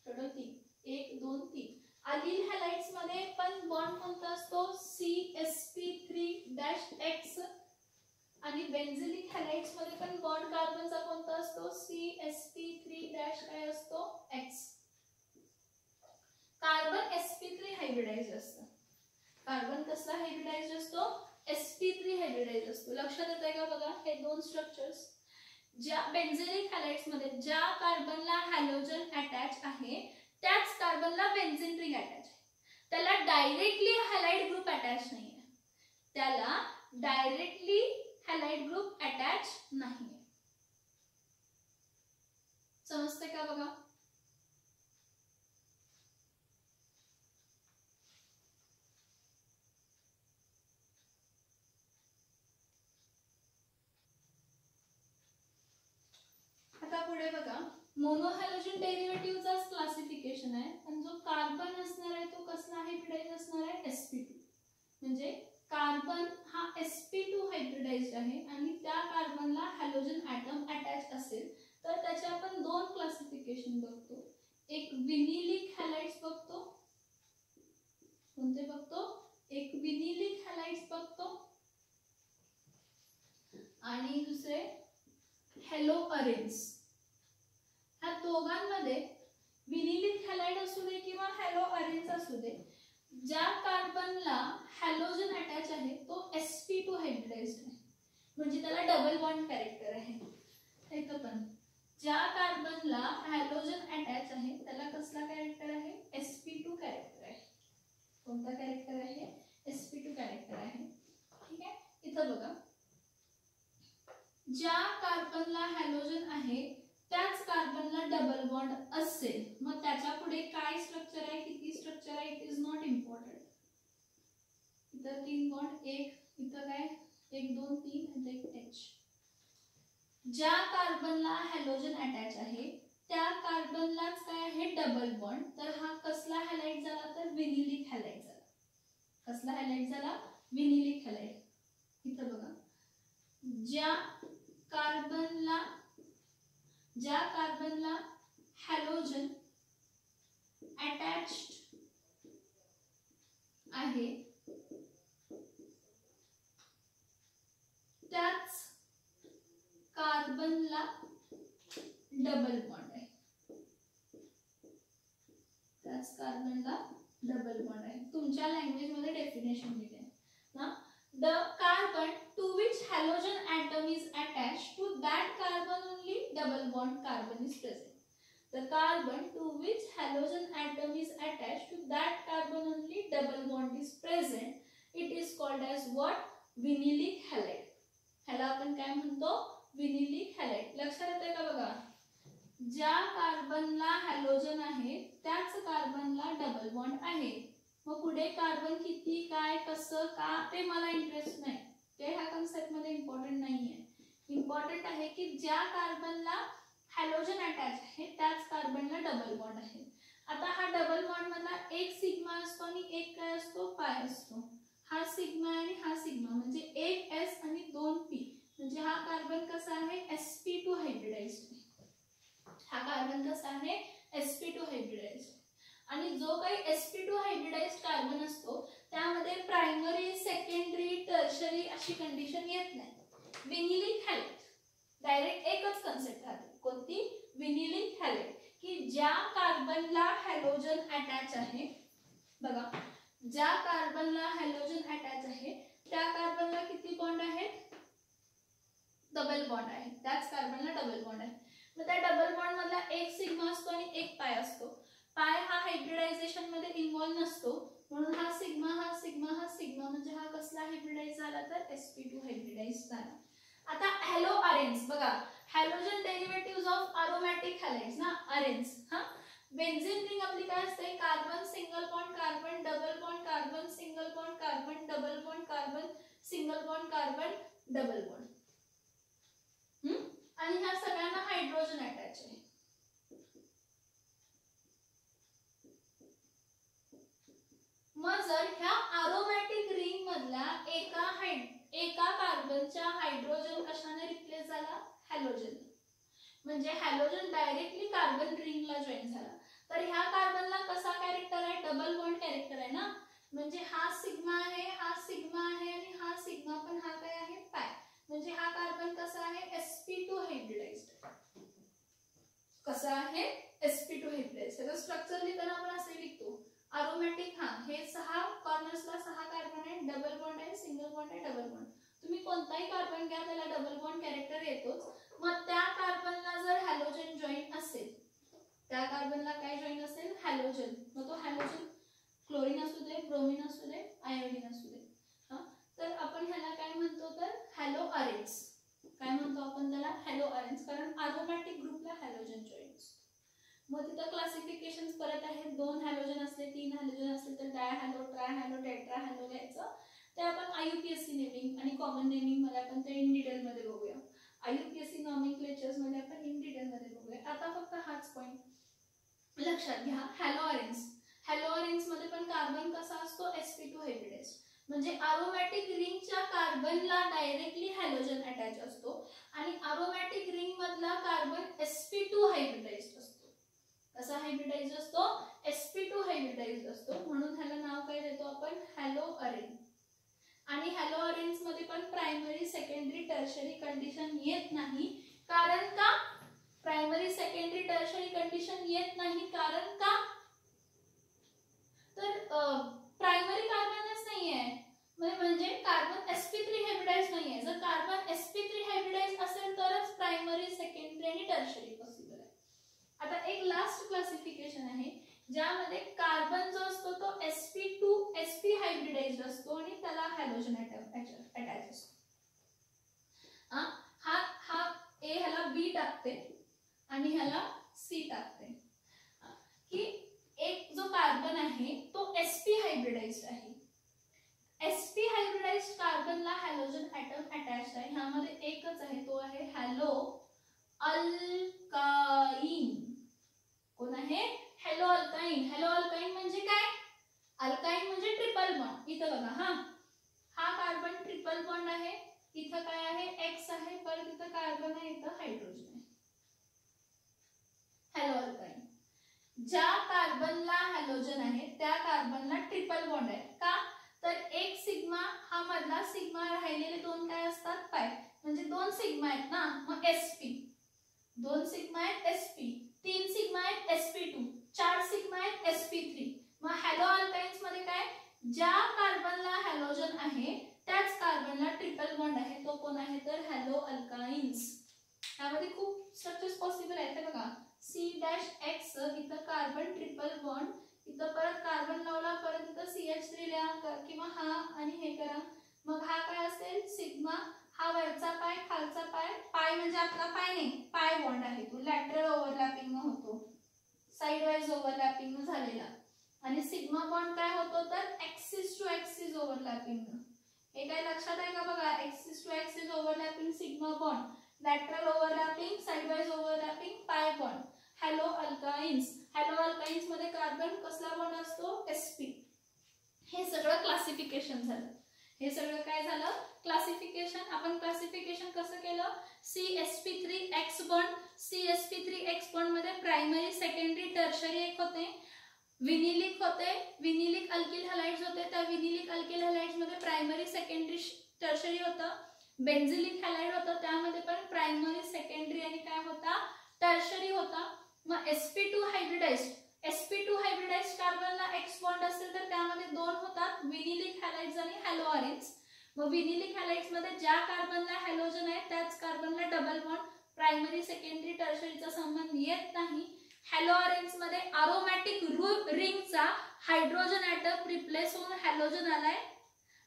टोटल 3. 1 2 3. अलिल हॅलाइड्स मध्ये पण बॉन्ड कोणता असतो, CsP3-X. आणि बेन्झिलिक हॅलाइड्स मध्ये पण बॉन्ड कार्बनचा कोणता असतो, CsP3- काय असतो, X. कार्बन sp3 हायब्रिडाइज्ड असतं. कार्बन कसला हायब्रिडाइज्ड असतो, sp3 हायब्रिडाइज्ड असतो. लक्षात येतंय का, बघा हे दोन स्ट्रक्चर्स. ज्या बेन्झिलिक हॅलाइड्स मध्ये ज्या कार्बनला हॅलोजन अटॅच आहे त्याच कार्बनला बेन्झीन रिंग अटॅच आहे. त्याला डायरेक्टली हॅलाइड ग्रुप अटॅच नाहीये, त्याला डायरेक्टली हॅलाइड ग्रुप अटॅच नाहीये. समजते का, बघा आता पुढे बघा मोनोहॅलोजन डेरिव्हेटिव्हचाच क्लासिफिकेशन आहे. पण जो कार्बन असणार आहे तो कसला हायब्रिडाइज असणार आहे, sp2. म्हणजे कार्बन हा sp2 हायब्रिडाइज्ड आहे आणि त्या कार्बनला हॅलोजन ॲटम अटॅच असेल तर त्याचे आपण दोन क्लासिफिकेशन बघतो. एक विनिलिक हॅलाइड्स बघतो. कोणते बघतो? एक विनिलिक हॅलाइड्स बघतो आणि दुसरे हॅलो अरेन्स. ह्या दोघांमध्ये विनिलिक हॅलाइड असू दे किंवा हॅलो अरेन्स असू दे, ज्या कार्बनला हॅलोजन अटॅच आहे तो sp2 हायब्रिडाइज्ड आहे, म्हणजे त्याला डबल बॉन्ड कॅरेक्टर आहे. इथं पण ज्या कार्बनला हॅलोजन अटॅच आहे त्याला कसला कॅरेक्टर आहे? sp2 कॅरेक्टर आहे. कोणता कॅरेक्टर आहे? sp2 कॅरेक्टर आहे. ठीक आहे. इथं बघा, ज्या कार्बनला हॅलोजन आहे त्याच कार्बनला डबल बॉन्ड असेल, मग त्याच्या पुढे काय स्ट्रक्चर आहे, किती स्ट्रक्चर आहे, इट इज नॉट इम्पॉर्टंट. इथं 3 बॉन्ड, एक इथं काय 1 2 3 आणि एक H. ज्या कार्बनला हॅलोजन अटॅच आहे त्या कार्बनलाच काय आहे? Double bond. तर हा कसला हॅलाइड झाला? तर विनिलिक हॅलाइड झाला. कसला हॅलाइड झाला? विनिलिक हॅलाइड. इथं बघा, ज्या कार्बनला हॅलोजन अटॅच्ड आहे त्याच कार्बनला डबल बॉन्ड आहे. त्याच कार्बनला डबल बॉन्ड आहे. तुमच्या लँग्वेज मध्ये डेफिनेशन दिले ना. The carbon to which halogen atom is attached to that carbon only double bond carbon is present. The carbon to which halogen atom is attached to that carbon only double bond is present. It is called as what? Vinylic halide. ह्याला आपण काय म्हणतो? विनिलिक halide. लक्षात येते का? बघा, ज्या कार्बनला halogen आहे त्याच कार्बनला डबल बॉन्ड आहे. मग पुढे कार्बन किती, काय, कसं, का ते मला इंटरेस्ट नाही, ते ह्या कन्सेप्ट मध्ये इम्पॉर्टंट नाहीये. इम्पॉर्टंट आहे की ज्या कार्बनला हॅलोजन अटॅच आहे त्याच कार्बनला डबल बॉन्ड आहे. आता हा डबल बॉन्ड मधला एक सिग्मा असतो आणि एक काय असतो? पाय असतो. हा सिग्मा आणि हा सिग्मा म्हणजे एक S आणि 2 P, म्हणजे हा कार्बन कसा आहे? sp2 hybridised. हा कार्बन कसा आहे? sp2 hybridised. आणि जो काही sp2 हायब्रिडाइज्ड कार्बन असतो त्यामध्ये प्रायमरी, सेकंडरी, टर्शरी अशी कंडिशन येत नाही. विनिलिक हॅलाइड डायरेक्ट एकच कन्सेप्ट राहते. कोणती? विनिलिक हॅलाइड. की ज्या कार्बनला हॅलोजन अटॅच आहे, बघा, ज्या कार्बनला हॅलोजन अटॅच आहे त्या कार्बनला किती बॉन्ड आहेत? डबल बॉन्ड आहे. त्याच कार्बनला डबल बॉन्ड आहे. मग त्या डबल बॉन्ड मधला एक सिग्मा असतो आणि एक पाय असतो. पाय हा हायब्रिडायझेशन मध्ये इन्व्हॉल्व नसतो, म्हणून हा सिग्मा म्हणजे हा कसला हायब्रिडाइज झाला? तर sp2 हायब्रिडाइज झाला. आता हॅलो अरेन्स बघा, हॅलोजन डेरिव्हेटिव्हज ऑफ अरोमॅटिक हॅलाइड्स ना, अरेन्स. हा, बेन्झीन रिंग आपली काय असते? Carbon single bond carbon double bond carbon single bond carbon double bond carbon single bond carbon double bond. आणि ह्या सगळ्यांना हायड्रोजन अटॅच आहे. मग जर ह्या अरोमॅटिक रिंग मधल्या एका कार्बनच्या हायड्रोजन कशाने रिप्लेस झाला? हॅलोजन. म्हणजे हॅलोजन डायरेक्टली कार्बन रिंगला जॉईन झाला. तर ह्या कार्बनला कसा कॅरेक्टर आहे? डबल बॉन्ड कॅरेक्टर आहे ना. म्हणजे हा सिग्मा आहे, हा सिग्मा आहे आणि हा सिग्मा पण हा काय आहे? पाय. म्हणजे हा कार्बन कसा आहे? sp2 hybridised. कसा आहे? sp2 hybridised. त्याचं स्ट्रक्चर लिहिताना आपण असे लिहितो अरोमॅटिक. हा, हे 6 कॉर्नर्सला 6 कार्बन आहे, डबल बॉन्ड आहे, सिंगल बॉन्ड आहे, डबल बॉन्ड. तुम्ही कोणताही कार्बन घ्या त्याला डबल बॉन्ड कॅरेक्टर येतोच. मग त्या कार्बनला जर हॅलोजन जॉईन असेल, त्या कार्बनला काय जॉईन असेल? हॅलोजन. मग तो हॅलोजन क्लोरीन असू दे, ब्रोमीन असू दे, आयोडीन असू दे. हा, तर आपण ह्याला काय म्हणतो? तर हॅलो अरेन्स. काय म्हणतो आपण त्याला? Hello arenes. कारण अरोमॅटिक ग्रुपला हॅलोजन जॉईन्स. मग तिथं क्लासिफिकेशन परत आहेत. 2 हॅलोजन असले, 3 हॅलोजन असले तर डायहॅलो, ट्रायहॅलो, टेट्राहॅलो घ्यायचं. ते आपण IUPAC नेमिंग आणि कॉमन नेमिंग मध्ये आपण ते इन डिटेल मध्ये बघूया. IUPAC नॉमेनक्लेचर्स मध्ये आपण इन डिटेल मध्ये बघूया. आता फक्त हाच पॉइंट लक्षात घ्या. Hello arenes. हॅलो अरेन्स मध्ये पण कार्बन कसा असतो? sp2 hybridised. म्हणजे अरोमॅटिक रिंगच्या कार्बनला डायरेक्टली हॅलोजन अटॅच असतो आणि अरोमॅटिक रिंग मधला कार्बन sp2 हायब्रिडाइज्ड असतो. कसा हायब्रिडाइज्ड असतो? sp2 हायब्रिडाइज्ड असतो. म्हणून ह्याला नाव काय देतो आपण? हॅलो अरेन. आणि हॅलो अरेन्स मध्ये पण प्रायमरी सेकंडरी टर्शरी कंडिशन येत नाही. कारण का? प्रायमरी सेकंडरी टर्शरी कंडिशन येत नाही कारण का? तर प्रायमरी कार्बनच नाहीये, म्हणजे कार्बन sp3 हायब्रिडाइज नाहीये. जर कार्बन sp3 हायब्रिडाइज असेल तरच प्रायमरी सेकंडरी आणि टर्शरी पॉसिबल आहे. आता एक लास्ट क्लासिफिकेशन आहे ज्यामध्ये कार्बन जो असतो तो sp2 sp हायब्रिडाइज्ड असतो आणि त्याला हॅलोजन अटॅच असतो. हा A ह्याला B टाकते आणि ह्याला C टाकते की एक जो कार्बन आहे तो sp हायब्रिडाइज्ड आहे. sp हायब्रिडाइज्ड कार्बनला हॅलोजन एटम अटॅच्ड आहे. ह्यामध्ये एकच आहे, तो आहे हॅलो अल्काइन. कोण आहे? Hello alkyne. हॅलो अल्काइन म्हणजे काय? अल्काइन म्हणजे ट्रिपल बॉन्ड. इथं बघा, हा कार्बन ट्रिपल बॉन्ड आहे. इथं काय आहे? X आहे, परत इथं कार्बन आहे, इथं हायड्रोजन आहे. Hello alkyne. ज्या कार्बनला हॅलोजन आहे त्या कार्बनला ट्रिपल बॉन्ड आहे. का? तर एक सिग्मा, हा मधला सिग्मा, राहिलेले दोन काय असतात? पाय. म्हणजे दोन सिग्मा आहेत ना, मग sp. दोन सिग्मा आहेत sp, तीन सिग्मा आहेत sp2, चार सिग्मा आहेत sp3. मग हॅलो अल्काइन्स मध्ये काय? ज्या कार्बनला हॅलोजन आहे त्याच कार्बनला ट्रिपल बॉन्ड आहे. तो कोण आहे? तर हॅलो अल्काइन्स. यामध्ये खूप स्ट्रक्चर्स पॉसिबल आहेत. बघा, C-X, इथं कार्बन ट्रिपल बॉन्ड, इथं परत कार्बन लावला, परत इथं CH3 लिहा किंवा हा आणि हे करा. मग हा काय असेल? सिग्मा. हा वरचा पाय, खालचा पाय. पाय म्हणजे आपला पाय नाही, पाय बॉन्ड आहे तो लॅटरल ओव्हरलॅपिंग होतो, साइड वाइज ओव्हरलॅपिंग झालेला. आणि सिग्मा बॉन्ड काय होतो? तर ऍक्सिस टू ऍक्सिस ओव्हरलॅपिंग. हे काय लक्षात आहे का? बघा, axis to axis overlapping sigma bond, lateral overlapping, side wise overlapping, pi bond. Halo alkynes. Halo alkynes मध्ये कार्बन कसला बॉन्ड असतो? sp. हे सगळं क्लासिफिकेशन झालं. हे सगळं काय झालं? क्लासिफिकेशन. आपण क्लासिफिकेशन कसं केलं? CsP3X bond. CsP3X बॉन्ड मध्ये प्रायमरी सेकंडरी टर्शरी एक होते, विनिलिक होते, विनिलिक अल्किल हॅलाइड्स होते. त्या विनिलिक अल्किल हॅलाइड्स मध्ये प्रायमरी सेकंडरी टर्शरी होतं. बेन्झिलिक हॅलाइड होतं, त्यामध्ये पण प्रायमरी सेकंडरी आणि काय होता? टर्शरी होता. मग sp2 हायब्रिडाइज्ड, sp2 हायब्रिडाइज्ड कार्बनला X बॉन्ड असेल तर त्यामध्ये दोन होतात, विनिलिक हॅलाइड्स आणि हॅलो अरेन्स. मग विनिलिक हॅलाइड्स मध्ये ज्या कार्बनला हॅलोजन आहे त्याच कार्बनला डबल बॉन्ड, प्रायमरी सेकंडरी टर्शरीचा संबंध येत नाही. हॅलो अरेन्स मध्ये अरोमॅटिक रिंगचा हायड्रोजन एटम रिप्लेस होऊन हॅलोजन आलाय,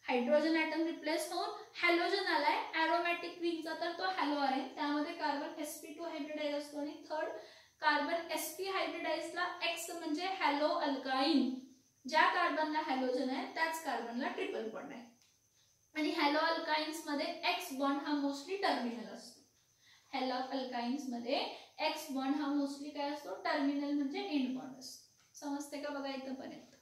हायड्रोजन एटम रिप्लेस होऊन हॅलोजन आलाय. एरोमॅटिक रिंगचा तर तो हॅलो अरेन, त्यामध्ये कार्बन sp2 हायब्रिडाइज असतो. आणि थर्ड कार्बन sp हायब्रिडाइजला X म्हणजे हॅलो अल्काइन. ज्या कार्बनला हॅलोजन आहे त्याच कार्बनला ट्रिपल बॉन्ड आहे. आणि हॅलो अल्काइन्स मध्ये X बॉन्ड हा मोस्टली टर्मिनल असतो. हॅलो अल्काइन्स मध्ये X बॉन्ड हा मोस्टली काय असतो? टर्मिनल म्हणजे एंड बॉन्ड असतो. समजते का? बघा इथपर्यंत.